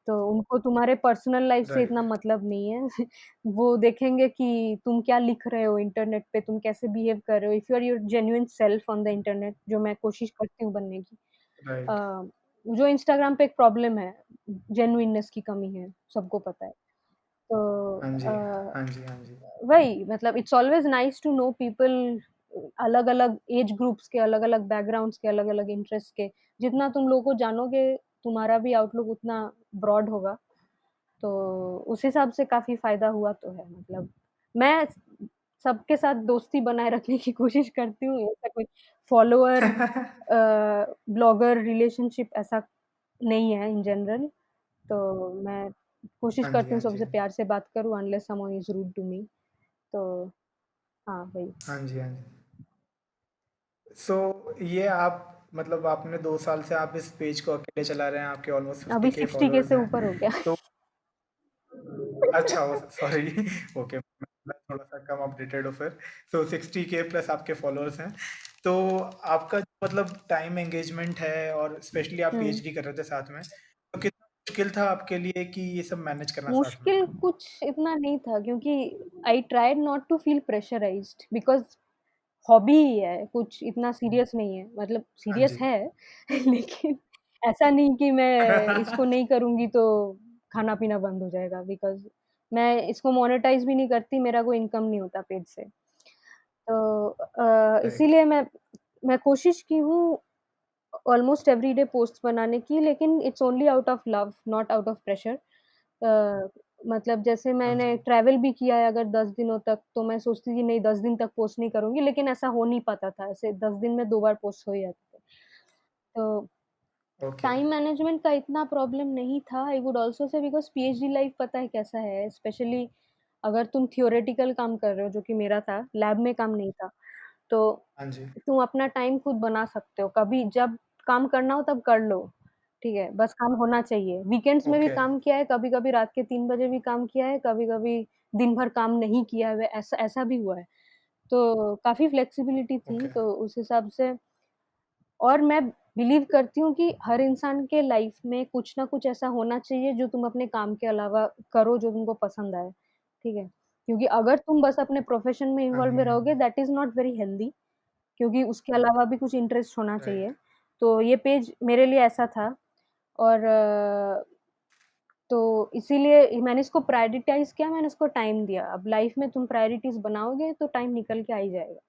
तो उनको तुम्हारे पर्सनल लाइफ़ से इतना राइट, मतलब नहीं है। वो देखेंगे कि तुम क्या लिख रहे हो इंटरनेट पे, तुम कैसे बिहेव कर रहे हो, if you are your genuine self on the internet, जो मैं कोशिश करती हूँ बनने की। राइट, अ, जो इंस्टाग्राम पे एक प्रॉब्लम है, जेन्युइननेस की कमी है, सबको पता है। तो हाँ जी, हाँ जी, हाँ जी। वही मतलब it's always nice to know people अलग-अलग एज ग्रुप्स के, अलग-अलग बैकग्राउंड्स के, अलग-अलग इंटरेस्ट के। जितना तुम लोगों को जानोगे, तुम्हारा भी आउटलुक उतना ब्रॉड होगा। तो उस हिसाब से काफ़ी फ़ायदा हुआ तो है मतलब। मैं सबके साथ दोस्ती बनाए रखने की कोशिश करती हूँ, ऐसा कोई फॉलोअर ब्लॉगर रिलेशनशिप ऐसा नहीं है इन जनरल। तो मैं कोशिश हाँ जी, करती हूँ हाँ जी, सबसे हाँ जी। प्यार से बात करूँ unless someone is rude to me. तो हाँ, वही। हाँ जी, हाँ जी। सो ये आप मतलब आपने 2 साल से आप इस पेज को अकेले चला रहे हैं, आपके ऑलमोस्ट अभी 50K 60 के फॉलोअर्स से हैं। ऊपर हो गया। तो अच्छा, सॉरी। ओके, मैं थोड़ा-सा कम अपडेटेड हूँ फिर। सो 60K प्लस आपके फॉलोअर्स हैं। तो आपका जो मतलब टाइम एंगेजमेंट है और स्पेशली आप हुँ। पीएचडी कर रहे थे साथ में, तो कितना मुश्किल था आपके लिए कि ये सब मैनेज करना साथ में? मुश्किल कुछ इतना नहीं था क्योंकि I tried not to feel pressurised because hobby ही है, कुछ इतना सीरियस नहीं है। मतलब हाँ सीरियस जी। है लेकिन ऐसा नहीं कि मैं इसको नहीं करूँगी तो खाना-पीना बंद हो जाएगा बिकॉज़ मैं इसको मोनेटाइज़ भी नहीं करती, मेरा कोई इनकम नहीं होता पेज से। तो राइट, इसीलिए मैं कोशिश की हूँ ऑलमोस्ट एवरीडे पोस्ट्स बनाने की लेकिन it's only out of love, not out of pressure. मतलब जैसे हाँ मैंने जी। ट्रैवल भी किया है अगर 10 दिनों तक, तो मैं सोचती थी नहीं 10 दिन तक पोस्ट नहीं करूँगी, लेकिन ऐसा हो नहीं पाता था, ऐसे 10 दिन में 2 बार पोस्ट हो ही जाते थे। तो ओके, टाइम मैनेजमेंट का इतना प्रॉब्लम नहीं था, I would also say because PhD life पता है कैसा है, स्पेशली अगर तुम थियोरेटिकल काम कर रहे हो, जो कि मेरा था, लैब में काम नहीं था, तो हाँ जी। तुम अपना टाइम खुद बना सकते हो, कभी जब काम करना हो तब कर लो, ठीक है? बस काम होना चाहिए। वीकेंड्स में भी ओके, काम किया है, कभी-कभी रात के 3 बजे भी काम किया है, कभी-कभी दिन भर काम नहीं किया है, ऐसा ऐसा भी हुआ है। तो काफ़ी फ्लेक्सिबिलिटी थी, ओके, तो उस हिसाब से और मैं बिलीव करती हूँ कि हर इंसान के लाइफ में कुछ ना कुछ ऐसा होना चाहिए जो तुम अपने काम के अलावा करो, जो तुमको पसंद आए, ठीक है? क्योंकि अगर तुम बस अपने प्रोफ़ेशन में हाँ इन्वॉल्व जी, में हाँ रहोगे जी। That is not very healthy क्योंकि उसके अलावा भी कुछ इंटरेस्ट होना राइट, चाहिए। तो ये पेज मेरे लिए ऐसा था और तो इसीलिए मैंने इसको प्रायोरिटाइज़ किया, मैंने इसको टाइम दिया। अब लाइफ़ में तुम प्रायोरिटीज़ बनाओगे तो टाइम निकल के आ ही जाएगा।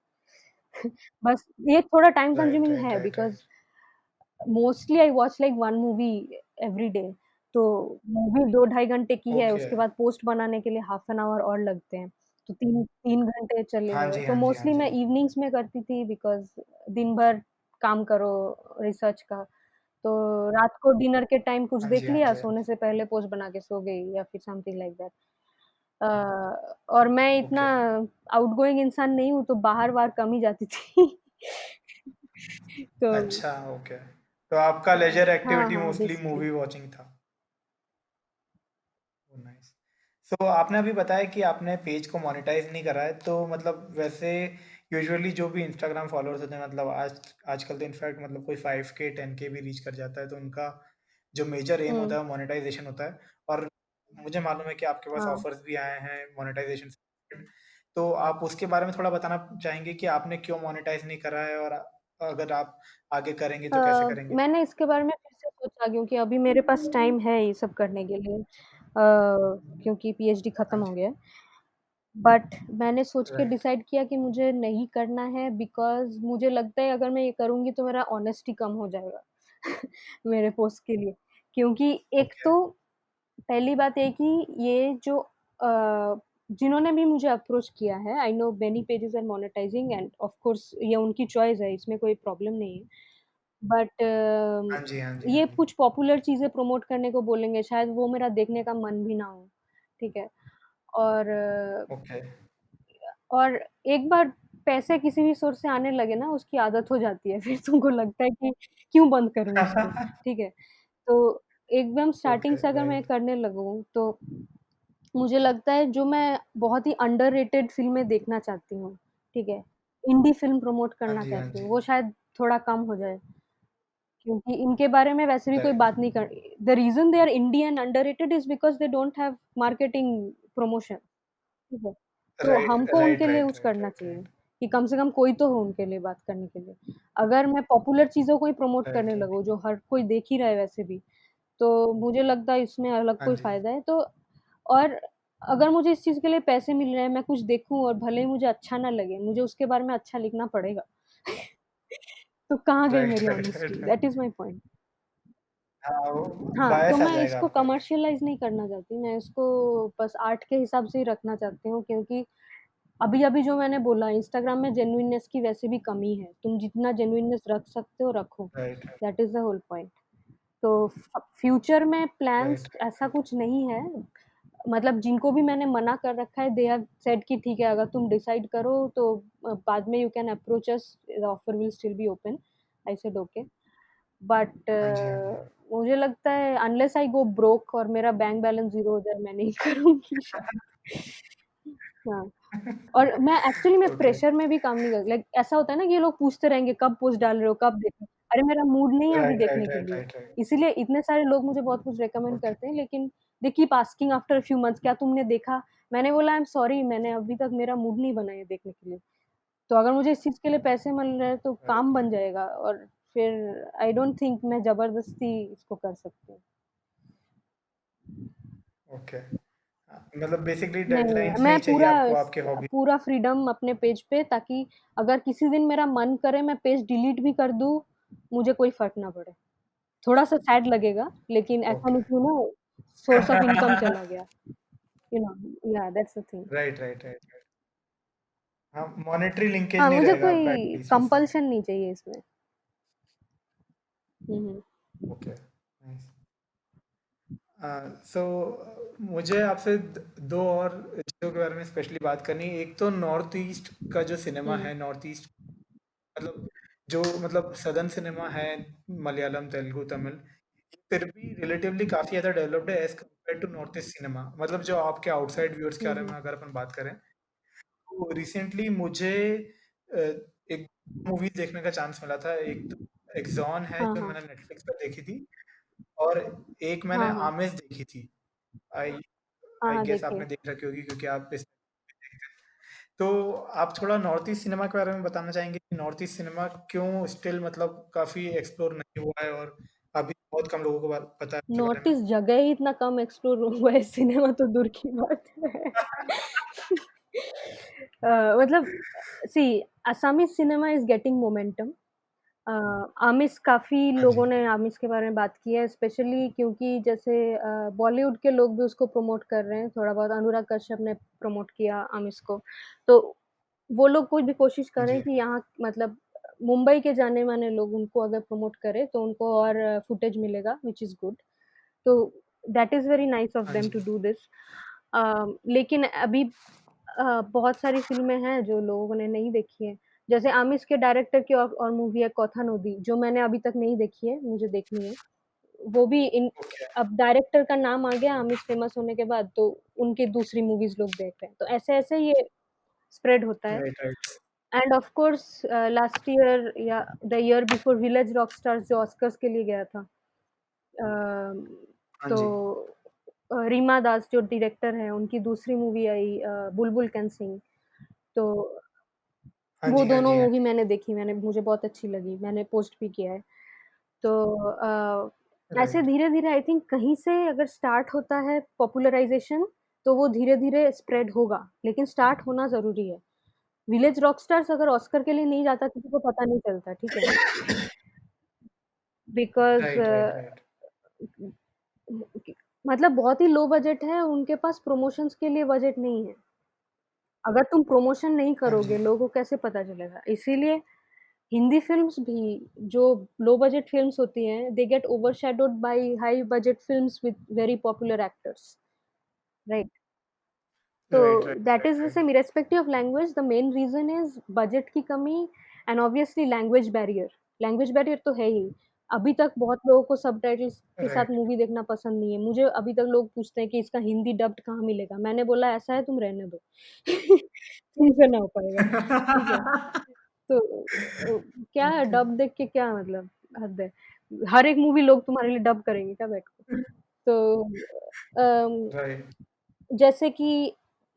बस ये थोड़ा टाइम राइट, कंज्यूमिंग राइट, है right, because right. Mostly I watch like 1 movie every day. तो मूवी 2 ढाई घंटे की है, ओके। उसके बाद पोस्ट बनाने के लिए हाफ एन आवर और लगते हैं। तो 3 घंटे चले हाँ गए। जी, तो हाँ जी, हाँ मोस्टली जी। मैं इवनिंग्स में करती थी बिकॉज़ दिन भर काम करो रिसर्च का। तो रात को डिनर के टाइम कुछ हाँ जी, देख हाँ लिया, जी, हाँ सोने जी। से पहले पोस्ट बना के सो गई या फिर समथिंग लाइक दैट। और मैं इतना ओके। आउटगोइंग इंसान नहीं हूँ, तो बाहर-वाहर कम ही जाती थी। तो अच्छा, ओके। तो आपका लेज़र हाँ, एक्टिविटी हाँ, मोस्टली बेसिकली। मूवी वॉचिंग था। Oh nice. सो आपने अभी बताया कि आपने पेज को मोनेटाइज़ नहीं करा है, तो मतलब वैसे यूजुअली जो भी इंस्टाग्राम फॉलोअर्स होते हैं मतलब आजकल तो इनफैक्ट मतलब कोई 5K 10K भी रीच कर जाता है, तो उनका जो मेजर एम होता हुँ, है मोनेटाइजेशन होता है। और मुझे मालूम है कि आपके पास हाँ। ऑफर्स भी आए हैं मोनेटाइजेशन से। तो आप उसके बारे में थोड़ा बताना चाहेंगे कि आपने क्यों मोनेटाइज नहीं करा है और अगर आप आगे करेंगे अ, तो कैसे करेंगे? मैंने इसके बारे में फिर से सोचा क्योंकि अभी मेरे पास टाइम है ये सब करने के लिए क्योंकि पीएचडी हाँ खत्म हो जी। गया है। बट मैंने सोच के राइट। डिसाइड किया कि मुझे नहीं करना है बिकॉज़ मुझे लगता है अगर मैं ये करूँगी तो मेरा ऑनेस्टी कम हो जाएगा मेरे पोस्ट के लिए। क्योंकि एक ओके। तो पहली बात ये कि ये जो जिन्होंने भी मुझे अप्रोच किया है, I know many pages are monetising and of course ये उनकी चॉइस है, इसमें कोई प्रॉब्लम नहीं है। बट हाँ जी, हाँ जी, हाँ ये जी। कुछ पॉपुलर चीज़ें प्रमोट करने को बोलेंगे, शायद वो मेरा देखने का मन भी ना हो, ठीक है? और ओके। और एक बार पैसे किसी भी सोर्स से आने लगे ना, उसकी आदत हो जाती है, फिर तुमको लगता है कि क्यों बंद करूँ इसको, ठीक है? तो एकदम स्टार्टिंग ओके, से अगर मैं राइट। करने लगूँ, तो मुझे लगता है जो मैं बहुत ही अंडररेटेड फ़िल्में देखना चाहती हूँ, ठीक है? इंडी फ़िल्म प्रमोट हाँ करना जी, हाँ चाहती हूँ, जी। वो शायद थोड़ा कम हो जाए। क्योंकि इनके बारे में वैसे भी कोई राइट। बात नहीं कर the reason they are indie and underrated is because they don't have marketing promotion, ठीक है? तो राइट, हमको राइट, उनके लिए राइट, कुछ राइट, करना राइट, चाहिए, राइट। कि कम से कम कोई तो हो उनके लिए बात करने के लिए। अगर मैं पॉपुलर चीज़ों को ही प्रमोट करने राइट, राइट। लगूँ, जो हर कोई देख ही रहा है वैसे भी, तो मुझे लगता है इसमें अलग हाँ कोई जी। फ़ायदा है। तो और अगर मुझे इस चीज़ के लिए पैसे मिल रहे हैं, मैं कुछ देखूँ और भले ही मुझे अच्छा ना लगे, मुझे उसके बारे में अच्छा लिखना पड़ेगा। तो कहाँ गई राइट, मेरी right, honesty? Right, right. That is my point. हाँ, वो हाँ, तो बायस आ मैं जाएगा इसको आपका। कमर्शियलाइज़ नहीं करना चाहती, मैं इसको बस आर्ट के हिसाब से ही रखना चाहती हूँ, क्योंकि अभी-अभी जो मैंने बोला, इंस्टाग्राम में जेन्युइननेस की वैसे भी कमी है। तुम जितना जेन्युइननेस रख सकते हो, रखो। Right, that is the whole point. तो फ्यूचर में राइट, प्लान्स राइट, ऐसा राइट। कुछ नहीं है। मतलब जिनको भी मैंने मना कर रखा है, दे हैव सेड कि ठीक है, अगर तुम डिसाइड करो तो बाद में you can approach us, the offer will still be open. I said okay. But हाँ जी, हाँ जी। मुझे लगता है अनलेस आई गो ब्रोक और मेरा बैंक बैलेंस ज़ीरो हो जाए, मैं नहीं करूँगी शायद। हाँ। और मैं एक्चुअली मैं ओके। प्रेशर में भी काम नहीं कर, लाइक ऐसा होता है ना कि ये लोग पूछते रहेंगे कब पोस्ट डाल रहे हो, कब देख रहे हो? अरे मेरा मूड नहीं है अभी राइट, देखने राइट, के राइट, लिए। Right, right. इसीलिए इतने सारे लोग मुझे बहुत कुछ रिकमेंड ओके, करते हैं, लेकिन they keep asking after a few months, क्या तुमने देखा? मैंने बोला आई एम सॉरी, मैंने अभी तक मेरा मूड नहीं बना है देखने के लिए। तो अगर मुझे इस चीज़ के लिए पैसे मिल रहे हैं तो काम राइट। बन जाएगा, और फिर आई डोंट थिंक मैं ज़बरदस्ती इसको कर सकती हूँ। ओके। मतलब बेसिकली नहीं, डेडलाइन्स मैं नहीं चाहिए आपको आपके हॉबी। पूरा फ्रीडम अपने पेज पे, ताकि अगर किसी दिन मेरा मन करे मैं पेज डिलीट भी कर दूँ, मुझे कोई फ़र्क ना पड़े। थोड़ा-सा सैड लगेगा, लेकिन ऐसा ओके। नहीं कि सोर्स ऑफ इनकम चला गया, यू नो। या that's the thing. Right, right, right, right. हाँ, मॉनेटरी लिंकेज हाँ, नहीं मुझे रहेगा कोई एटलीस्ट उससे। कंपल्शन नहीं चाहिए इसमें। हुँ, हुँ। Okay, nice. सो मुझे आपसे दो और चीज़ों के बारे में स्पेशली बात करनी है। एक तो नॉर्थ ईस्ट का जो सिनेमा हुँ, है, नॉर्थ ईस्ट मतलब जो मतलब सदर्न सिनेमा है, मलयालम, तेलुगु, तमिल, फिर भी रिलेटिवली काफ़ी ज़्यादा डेवलप्ड है as compare to north east cinema. मतलब जो आपके आउटसाइड व्यूअर्स के हुँ, बारे में हुँ, अगर अपन बात करें, तो रिसेंटली मुझे एक मूवीज़ देखने का चांस मिला था। एक तो एग्ज़ॉन है हाँ, जो हाँ। मैंने नेटफ्लिक्स पर देखी थी, और एक मैंने हाँ, हाँ। आमिज़ देखी थी। आई हाँ, आई हाँ, गेस देखिए। आपने देख रखी होगी क्योंकि आप इस तो आप थोड़ा नॉर्थ ईस्ट सिनेमा के बारे में बताना चाहेंगे कि नॉर्थ ईस्ट सिनेमा क्यों स्टिल मतलब काफ़ी एक्सप्लोर नहीं हुआ है, और अभी बहुत कम लोगों को पता है उसके बारे नॉर्थ में? ईस्ट जगह ही इतना कम एक्सप्लोर हुआ है, सिनेमा तो दूर की बात है। मतलब see, Assamese cinema is getting momentum. Uh, आमिस, काफ़ी हाँ जी। लोगों ने आमिस के बारे में बात की है, स्पेशली क्योंकि जैसे बॉलीवुड के लोग भी उसको प्रमोट कर रहे हैं, थोड़ा बहुत अनुराग कश्यप ने प्रमोट किया आमिस को। तो वो लोग कोई भी कोशिश कर रहे जी। हैं कि यहाँ मतलब मुंबई के जाने-माने लोग उनको अगर प्रमोट करें, तो उनको और फुटेज मिलेगा, व्हिच इज़ गुड। तो that is very nice of हाँ देम जी। To do this. लेकिन अभी बहुत सारी फ़िल्में हैं जो लोगों ने नहीं देखी हैं। जैसे आमिर के डायरेक्टर की और मूवी है कौथा नदी, जो मैंने अभी तक नहीं देखी है, मुझे देखनी है। वो भी इन ओके। अब डायरेक्टर का नाम आ गया आमिर फ़ेमस होने के बाद, तो उनकी दूसरी मूवीज़ लोग देख रहे हैं। तो ऐसे-ऐसे ये स्प्रेड होता है। Right, right. And of course last year या the year before Village Rockstars जो ऑस्कर्स के लिए गया था। हाँ तो जी। रीमा दास जो डायरेक्टर हैं, उनकी दूसरी movie I Bulbul can sing. तो हाँ वो जी, हाँ दोनों जी, हाँ मूवी जी। मैंने देखी, मुझे बहुत अच्छी लगी, मैंने पोस्ट भी किया है। तो ऐसे राइट। धीरे-धीरे आई थिंक कहीं से अगर स्टार्ट होता है पॉपुलराइज़ेशन, तो वो धीरे-धीरे स्प्रेड होगा, लेकिन स्टार्ट होना ज़रूरी है। विलेज रॉकस्टार्स अगर ऑस्कर के लिए नहीं जाता, किसी को पता नहीं चलता, ठीक है? Because right, right, right. मतलब बहुत ही लो बजट है, उनके पास प्रमोशंस के लिए बजट नहीं है। अगर तुम प्रमोशन नहीं हाँ करोगे, जी। लोगों को कैसे पता चलेगा? इसीलिए हिंदी फ़िल्म्स भी जो लो बजट फ़िल्म्स होती हैं, they get overshadowed by high budget films with very popular actors, right? तो right, right, that is right, the right. Same irrespective of language, the main reason is budget की कमी and obviously language barrier. Language barrier तो है ही। अभी तक बहुत लोगों को सबटाइटल्स के साथ राइट। मूवी देखना पसंद नहीं है। मुझे अभी तक लोग पूछते हैं कि इसका हिंदी डब्ड कहाँ मिलेगा? मैंने बोला ऐसा है, तुम रहने दो। तुमसे ना हो पाएगा, ठीक है? तो क्या ओके। डब देख के क्या मतलब, हद है। हर एक मूवी लोग तुम्हारे लिए डब करेंगे क्या बैठ के? तो अम, राइट। जैसे कि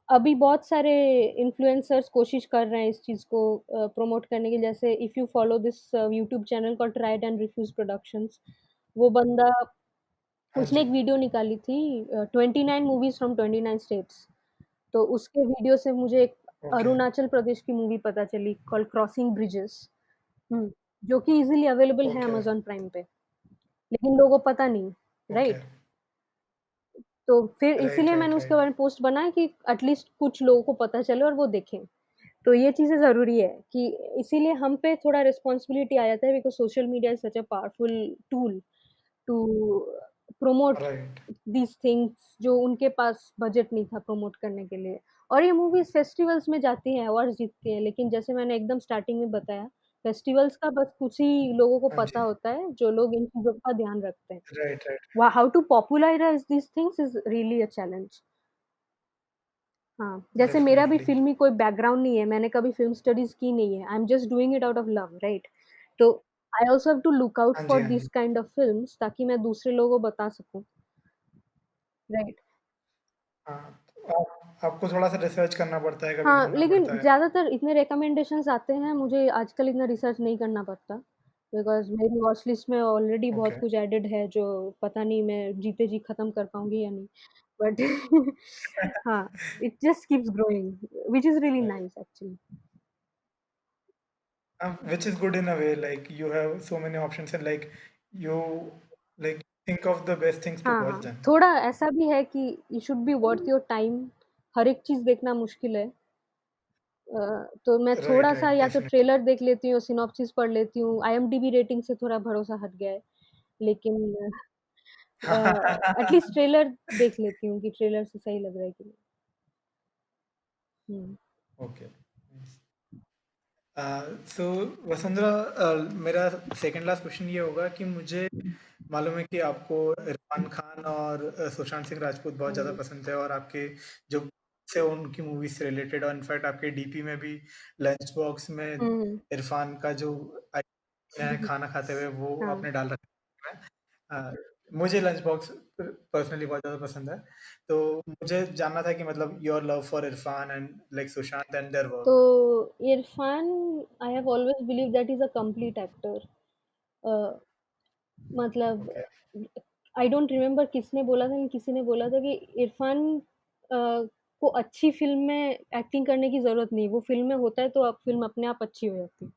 अभी बहुत सारे इन्फ्लुएंसर्स कोशिश कर रहे हैं इस चीज़ को प्रमोट करने की, जैसे if you follow this YouTube channel called tried and refuse productions. वो बंदा, हाँ उसने जी। एक वीडियो निकाली थी 29 मूवीज़ फ्रॉम 29 स्टेट्स। तो उसके वीडियो से मुझे एक ओके, अरुणाचल प्रदेश की मूवी पता चली कॉल्ड क्रॉसिंग ब्रिजेस। हुँ, जो कि ईज़िली अवेलेबल है ओके, अमेज़न प्राइम पे, लेकिन लोगों को पता नहीं, ओके। राइट? तो फिर राइट, इसीलिए मैंने राइट, उसके राइट। बारे में पोस्ट बनाया कि एटलीस्ट कुछ लोगों को पता चले और वो देखें। तो ये चीज़ें ज़रूरी है कि इसीलिए हम पे थोड़ा रिस्पॉन्सिबिलिटी आ जाता है because social media is such a powerful tool to promote right. These things जो उनके पास बजट नहीं था प्रमोट करने के लिए। और ये मूवीज़ फेस्टिवल्स में जाती हैं, अवार्ड्स जीतती हैं, लेकिन जैसे मैंने एकदम स्टार्टिंग में बताया, फेस्टिवल्स का बस कुछ ही लोगों को हाँ पता जी। होता है, जो लोग इन चीज़ों का ध्यान रखते हैं। Right, right. How to popularise these things is really a challenge. हाँ, जैसे मेरा भी डेफ़िनिटली। फ़िल्मी कोई बैकग्राउंड नहीं है, मैंने कभी फ़िल्म स्टडीज़ की नहीं है, I am just doing it out of love, right? तो I also have to look out हाँ जी, फॉर हाँ जी। दिस काइंड ऑफ फ़िल्म्स ताकि मैं दूसरे लोगों को बता सकूँ, राइट? हाँ, तो आपको थोड़ा-सा रिसर्च करना पड़ता है, कभी हाँ, ढूँढना लेकिन पड़ता है। ज़्यादातर इतने रिकमेंडेशंस आते हैं, मुझे आजकल इतना रिसर्च नहीं करना पड़ता, बिकॉज़ मेरी वॉच लिस्ट में ऑलरेडी बहुत ओके। कुछ एडेड है, जो पता नहीं मैं जीते जी खत्म कर पाऊँगी या नहीं। बट हाँ, it just keeps growing, which is really nice actually. Which is good in a way, like you have so many options and like you like think of the best things to हाँ, watch हाँ, then. थोड़ा ऐसा भी है कि it should be worth your time, हर एक चीज़ देखना मुश्किल है। तो मैं Right, थोड़ा-सा right, या तो definitely. ट्रेलर देख लेती हूँ, सिनॉप्सिस पढ़ लेती हूँ, आईएमडीबी रेटिंग से थोड़ा भरोसा हट गया है। लेकिन एटलीस्ट ट्रेलर देख लेती हूँ कि ट्रेलर से सही लग रहा है कि नहीं। हुँ। Okay. Nice. सो वसुंधरा, मेरा सेकंड लास्ट क्वेश्चन ये होगा कि मुझे मालूम है कि आपको इरफान खान और सुशांत सिंह राजपूत बहुत हाँ ज़्यादा जी। पसंद थे और आपके जो से उनकी मूवीज से रिलेटेड, और इनफैक्ट आपके डीपी में भी लंच बॉक्स में हुँ, हुँ। इरफान का जो है खाना खाते हुए वो हाँ, आपने डाल रखा है। मुझे लंच बॉक्स पर्सनली बहुत ज़्यादा पसंद है, तो मुझे जानना था कि मतलब your love for Irrfan and like Sushant and their तो work. Irrfan I have always believed that is a complete actor. Uh, मतलब ओके। आई डोंट रिमेंबर किसने बोला था, लेकिन किसी ने बोला था कि इरफान को अच्छी फ़िल्म में एक्टिंग करने की ज़रूरत नहीं है, वो फ़िल्म में होता है तो अब फ़िल्म अपने आप अच्छी हो जाती है।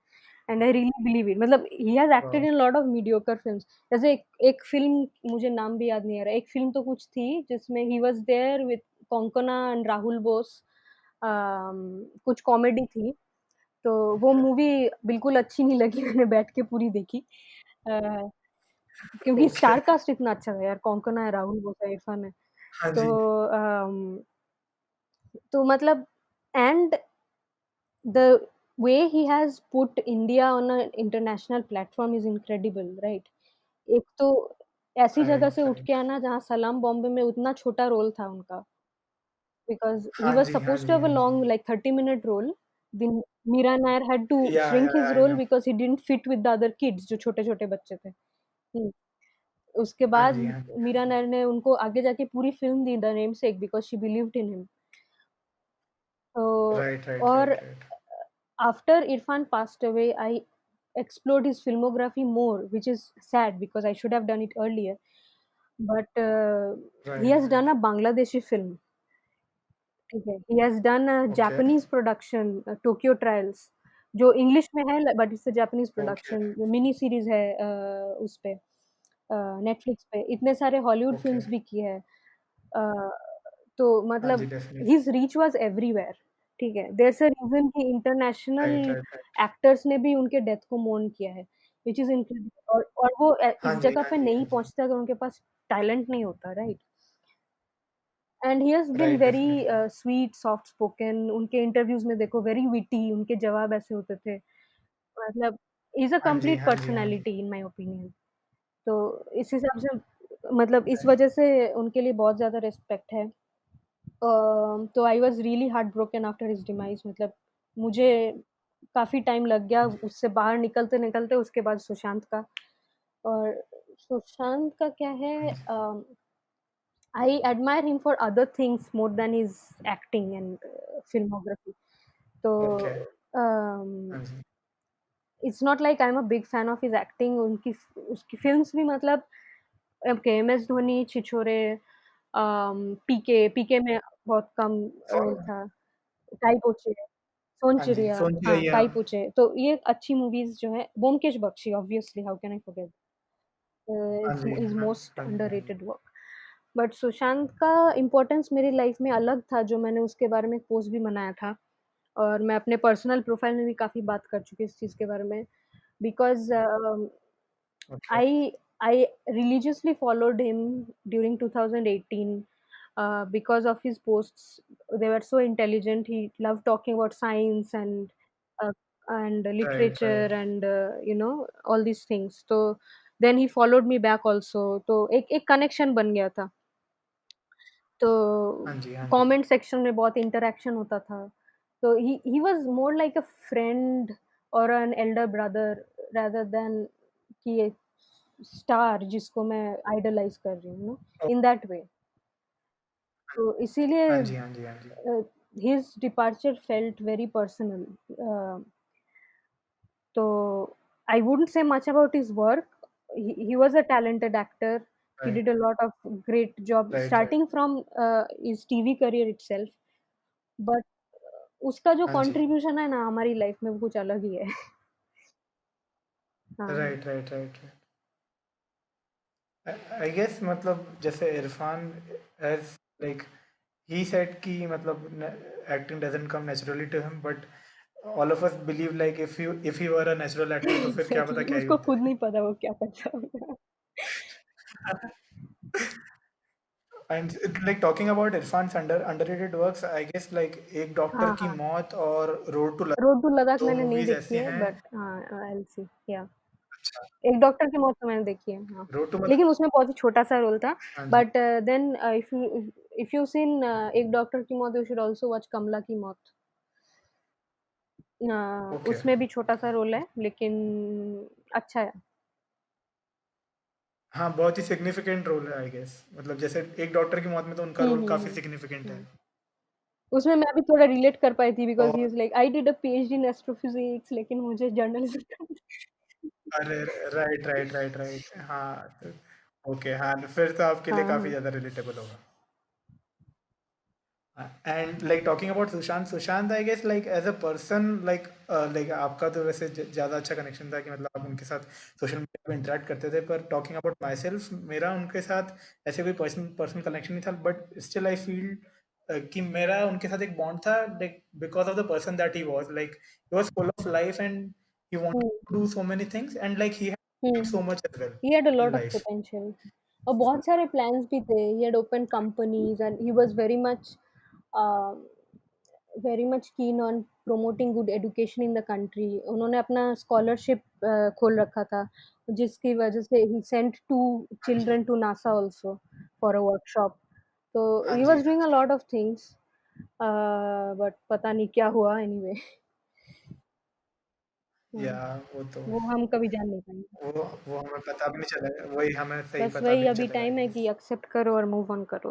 And I really believe it, मतलब he has acted in lot of mediocre films. जैसे एक एक फ़िल्म मुझे नाम भी याद नहीं आ रहा है, एक फ़िल्म तो कुछ थी जिसमें he was there with Konkona and Rahul Bose, कुछ कॉमेडी थी, तो वो ओके। मूवी बिल्कुल अच्छी नहीं लगी, मैंने बैठ के पूरी देखी। अ क्योंकि ओके। स्टार कास्ट इतना अच्छा था यार, कोंकणा है, राहुल बोस है, इरफान है। हाँ तो जी। मतलब and the way he has put India on a international platform is incredible, right? एक तो ऐसी जगह से राइट, उठ के राइट। आना जहाँ सलाम बॉम्बे में उतना छोटा रोल था उनका, बिकॉज़ ही हाँ वाज़ जी, हाँ सपोज्ड टू जी, हैव अ हाँ जी। Long like 30 minute role, then Mira Nair had to shrink या his I role know. Because he didn't fit with the other kids जो छोटे-छोटे बच्चे थे। हुँ। उसके हाँ बाद जी, हाँ जी, हाँ मीरा जी। नायर ने उनको आगे जाके पूरी film the the namesake because she believed in him. तो राइट, राइट, और right, right. After Irfan passed away I explored his filmography more, which is sad because I should have done it earlier. But he right, has right. done a Bangladeshi film. ठीक है, he has done a okay, Japanese production, Tokyo Trials, जो इंग्लिश में है but it's a Japanese okay, production, mini series है उस पे नेटफ्लिक्स पे। इतने सारे हॉलीवुड ओके। फ़िल्म्स भी की है। अ, तो हाँ जी, मतलब definitely. His reach was everywhere, ठीक है। देयर इज़ अ रीज़न कि international right, right, right. Actors ने भी उनके डेथ को मोर्न किया है, व्हिच इज़ इनक्रेडिबल। और वो हाँ इस जी, जगह हाँ पे जी, नहीं हाँ जी। पहुँचते अगर उनके पास टैलेंट नहीं होता, right? And he has been right, very definitely. Sweet, soft spoken, उनके इंटरव्यूज़ में देखो वेरी विटी, उनके जवाब ऐसे होते थे। मतलब ही इज़ अ हाँ जी, कंप्लीट हाँ जी, हाँ जी। Personality in my opinion. तो इस हिसाब से मतलब इस वजह से उनके लिए बहुत ज़्यादा रिस्पेक्ट है। तो I was really heart broken after his demise, मतलब मुझे काफ़ी टाइम लग गया हाँ जी। उससे बाहर निकलते-निकलते, उसके बाद सुशांत का। और सुशांत का क्या हाँ है, जी। I admire him for other things more than his acting and filmography. Okay. तो हाँ जी। It's not like I am a big fan of his acting, उनकी उसकी फ़िल्म्स भी मतलब ओके, एमएस धोनी, छिछोरे, पीके में बहुत कम रोल सो था। काई पोचे, हाँ जी, सोनचिड़िया, सोन हाँ, चिड़ैया। काई पोचे, तो ये अच्छी मूवीज़ जो हैं Byomkesh Bakshi obviously how can I forget हाँ इज़ जी, इज़ हाँ, मोस्ट हाँ जी, हाँ जी। Underrated work. बट सुशांत का इम्पोर्टेंस मेरी लाइफ़ में अलग था, जो मैंने उसके बारे में एक पोस्ट भी बनाया था और मैं अपने पर्सनल प्रोफाइल में भी काफ़ी बात कर चुकी हूँ इस चीज़ के बारे में because okay, I I religiously followed him during 2018 because of his posts. They were so intelligent. He loved talking about science uh, and right, literature right. and all these things. So then he followed me back also. तो एक कनेक्शन बन गया था। तो हाँ जी, हाँ जी। कमेंट सेक्शन में बहुत इंटरैक्शन होता था। तो he was more like a friend और an elder brother rather than कि एक स्टार जिसको मैं आइडलाइज़ कर रही हूँ, ओ इन दैट वे। तो इसीलिए हाँ जी, हाँ जी, हाँ जी। His departure felt very personal तो I wouldn't say much about his work. He was a talented actor. He right, did a lot of great job right, right. starting from his TV career itself. But उसका जो हाँ जी। कंट्रीब्यूशन है ना हमारी लाइफ में वो कुछ अलग ही है। हाँ। Right, right, right, right. I guess मतलब जैसे Irrfan as like he said कि मतलब acting doesn't come naturally to him but all of us believe like if you are a natural actor तो फिर क्या पता एग्ज़ैक्टली क्या ही उसको होता खुद नहीं पता वो क्या कर रहा होगा। है। And like talking about Irrfan underrated works I guess like एक डॉक्टर हाँ, की हाँ। मौत और road to road to Ladakh दो मैंने नहीं मूवीज देखी ऐसी है हैं। बट हाँ, आई विल सी या अच्छा, एक डॉक्टर की मौत तो मैंने देखी है, हाँ। रोड टू लेकिन मतलब उसमें बहुत ही छोटा-सा रोल था हाँ जी। But then if you seen एक डॉक्टर की मौत you should also watch Kamla की मौत। ओके, उसमें भी ओके। छोटा-सा रोल है लेकिन अच्छा है। हाँ, बहुत ही सिग्निफिकेंट रोल है आई गेस मतलब जैसे एक डॉक्टर की मौत में तो उनका हुँ, रोल हुँ, काफी हुँ। सिग्निफिकेंट है। हुँ। उसमें मैं भी थोड़ा रिलेट कर पाई थी बिकॉज़ ही और is like I did a PhD in astrophysics लेकिन मुझे जर्नलिज़्म अरे राइट, राइट, राइट, राइट। हाँ, तो ओके, हाँ, फिर तो आपके लिए हाँ, काफी हाँ। ज्यादा रिलेटेबल होगा। And like talking about Sushant I guess like as a person like आपका तो वैसे ज़्यादा अच्छा कनेक्शन था कि मतलब आप उनके साथ सोशल मीडिया पे इंटरेक्ट करते थे पर टॉकिंग अबाउट माई सेल्फ मेरा उनके साथ ऐसे कोई पर्सनल पर्सनल कनेक्शन नहीं था बट स्टिल आई फील कि मेरा उनके साथ एक बॉन्ड था like because of the person that he was like he was full of life and he हुँ, wanted to do so many things and like he had हुँ। So much as well he had a in lot of life. Potential और बहुत सारे प्लान्स भी थे। He had opened companies and he was a, very much keen on promoting good education in the country. उन्होंने अपना स्कॉलरशिप खोल रखा था, जिसकी वजह से ही सेंट 2 हाँ जी, children to NASA also for a workshop. तो हाँ ही जी, वाज़ हाँ डूइंग अ जी। लॉट ऑफ थिंग्स बट पता नहीं क्या हुआ एनीवे या हुँ, वो तो वो हम कभी जान नहीं पाएँगे। वो हमें पता भी नहीं चला वही हमें सही बस पता भी वही नहीं अभी चलेगा आई टाइम है गेस। कि एक्सेप्ट करो और मूव ऑन करो।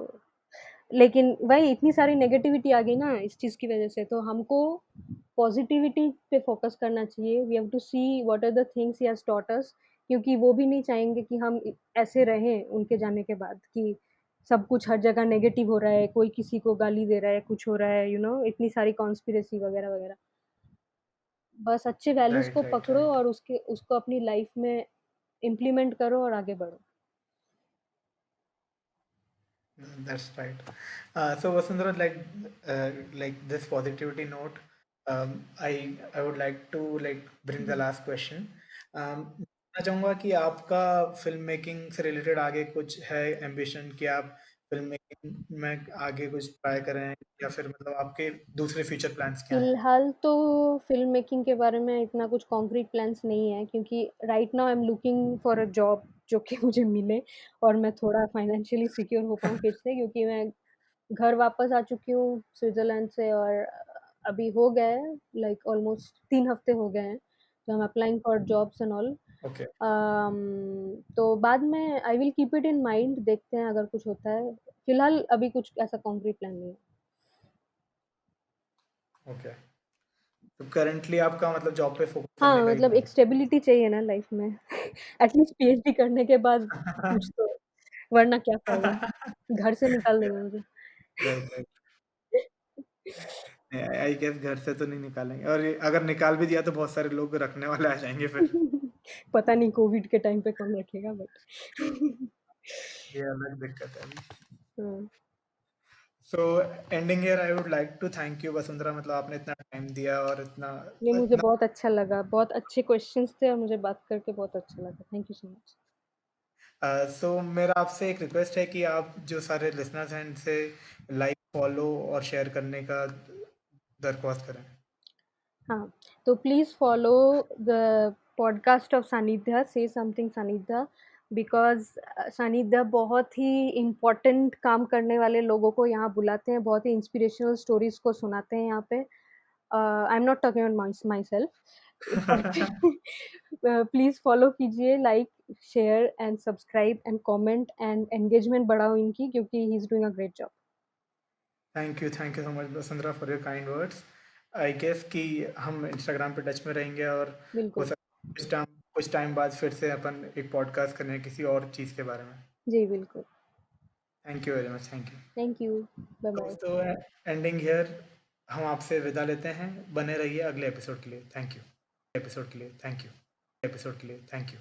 लेकिन वही इतनी सारी नेगेटिविटी आ गई ना इस चीज़ की वज़ह से, तो हमको पॉज़िटिविटी पे फ़ोकस करना चाहिए। We have to see what are the things he has taught us क्योंकि वो भी नहीं चाहेंगे कि हम ऐसे रहें उनके जाने के बाद कि सब कुछ हर जगह नेगेटिव हो रहा है, कोई किसी को गाली दे रहा है, कुछ हो रहा है, इतनी सारी कॉन्स्पिरेसी वग़ैरह-वग़ैरह। बस अच्छे वैल्यूज़ को राइट, राइट, पकड़ो राइट। और उसको अपनी लाइफ़ में इम्प्लीमेंट करो और आगे बढ़ो। That's right. So Vasundhara, like this positivity note, I would like to like bring the hmm. last question. मैं चाहूँगा कि आपका फिल्म मेकिंग से रिलेटेड आगे कुछ है एम्बिशन कि आप फिल्म मेकिंग में आगे कुछ ट्राई करें या फिर मतलब आपके दूसरे फ्यूचर प्लान्स क्या हैं? फिलहाल तो फ़िल्म मेकिंग के बारे में इतना कुछ कॉन्क्रीट प्लान्स नहीं है क्योंकि right now I am looking for a job जो कि मुझे मिले और मैं थोड़ा फाइनेंशियली सिक्योर हो पाऊँ फिर से क्योंकि मैं घर वापस आ चुकी हूँ स्विट्ज़रलैंड से और अभी हो गए हैं लाइक ऑलमोस्ट 3 हफ्ते हो गए हैं। तो I am applying for jobs and all. Okay, तो बाद में I will keep it in mind देखते हैं अगर कुछ होता है। फिलहाल अभी कुछ ऐसा कॉन्क्रीट प्लान नहीं है। ओके। तो करंटली आपका मतलब जॉब पे फोकस करने हाँ, का ही मतलब मन एक स्टेबिलिटी चाहिए ना लाइफ़ में। एटलीस्ट पीएचडी करने के बाद है। कुछ तो, वरना क्या फ़ायदा? घर से निकाल देंगे मुझे। Right, right. आई गेस घर से तो नहीं निकालेंगे, और अगर निकाल भी दिया तो बहुत सारे लोग रखने वाले आ जाएंगे फिर। पता नहीं कोविड के टाइम पे कौन रखेगा बट ये अलग दिक्कत है अभी। हाँ। So ending here I would like to thank you Vasundhara, मतलब आपने इतना टाइम दिया और इतना नहीं, मुझे इतना बहुत अच्छा लगा, बहुत अच्छे क्वेश्चंस थे और मुझे बात करके बहुत अच्छा लगा। Thank you so much. So मेरा आपसे एक रिक्वेस्ट है कि आप जो सारे लिसनर्स हैं इनसे लाइक, फॉलो और शेयर करने का दरख्वास्त करें। हाँ, तो please follow the podcast of Sanidhya, से समथिंग सानिध्या, बिकॉज़ सानिध्या बहुत ही इम्पोर्टेंट काम करने वाले लोगों को यहाँ बुलाते हैं, बहुत ही इंस्पिरेशनल स्टोरीज़ को सुनाते हैं यहाँ पे। I am not talking about myself but please follow कीजिए, like, share and subscribe and comment and engagement बढ़ाओ इनकी, क्योंकि he is doing a great job. Thank you so much Vasundhara for your kind words. I guess कि हम इंस्टाग्राम पे टच में रहेंगे, और हो बिल्कुल। सकता है कुछ टाइम बाद फिर से अपन एक पॉडकास्ट करें किसी और चीज़ के बारे में। जी, बिल्कुल। Thank you very much, thank you. Thank you. Bye-bye. दोस्तों, एंडिंग हियर, हम आपसे विदा लेते हैं। बने रहिए अगले एपिसोड के लिए। Thank you.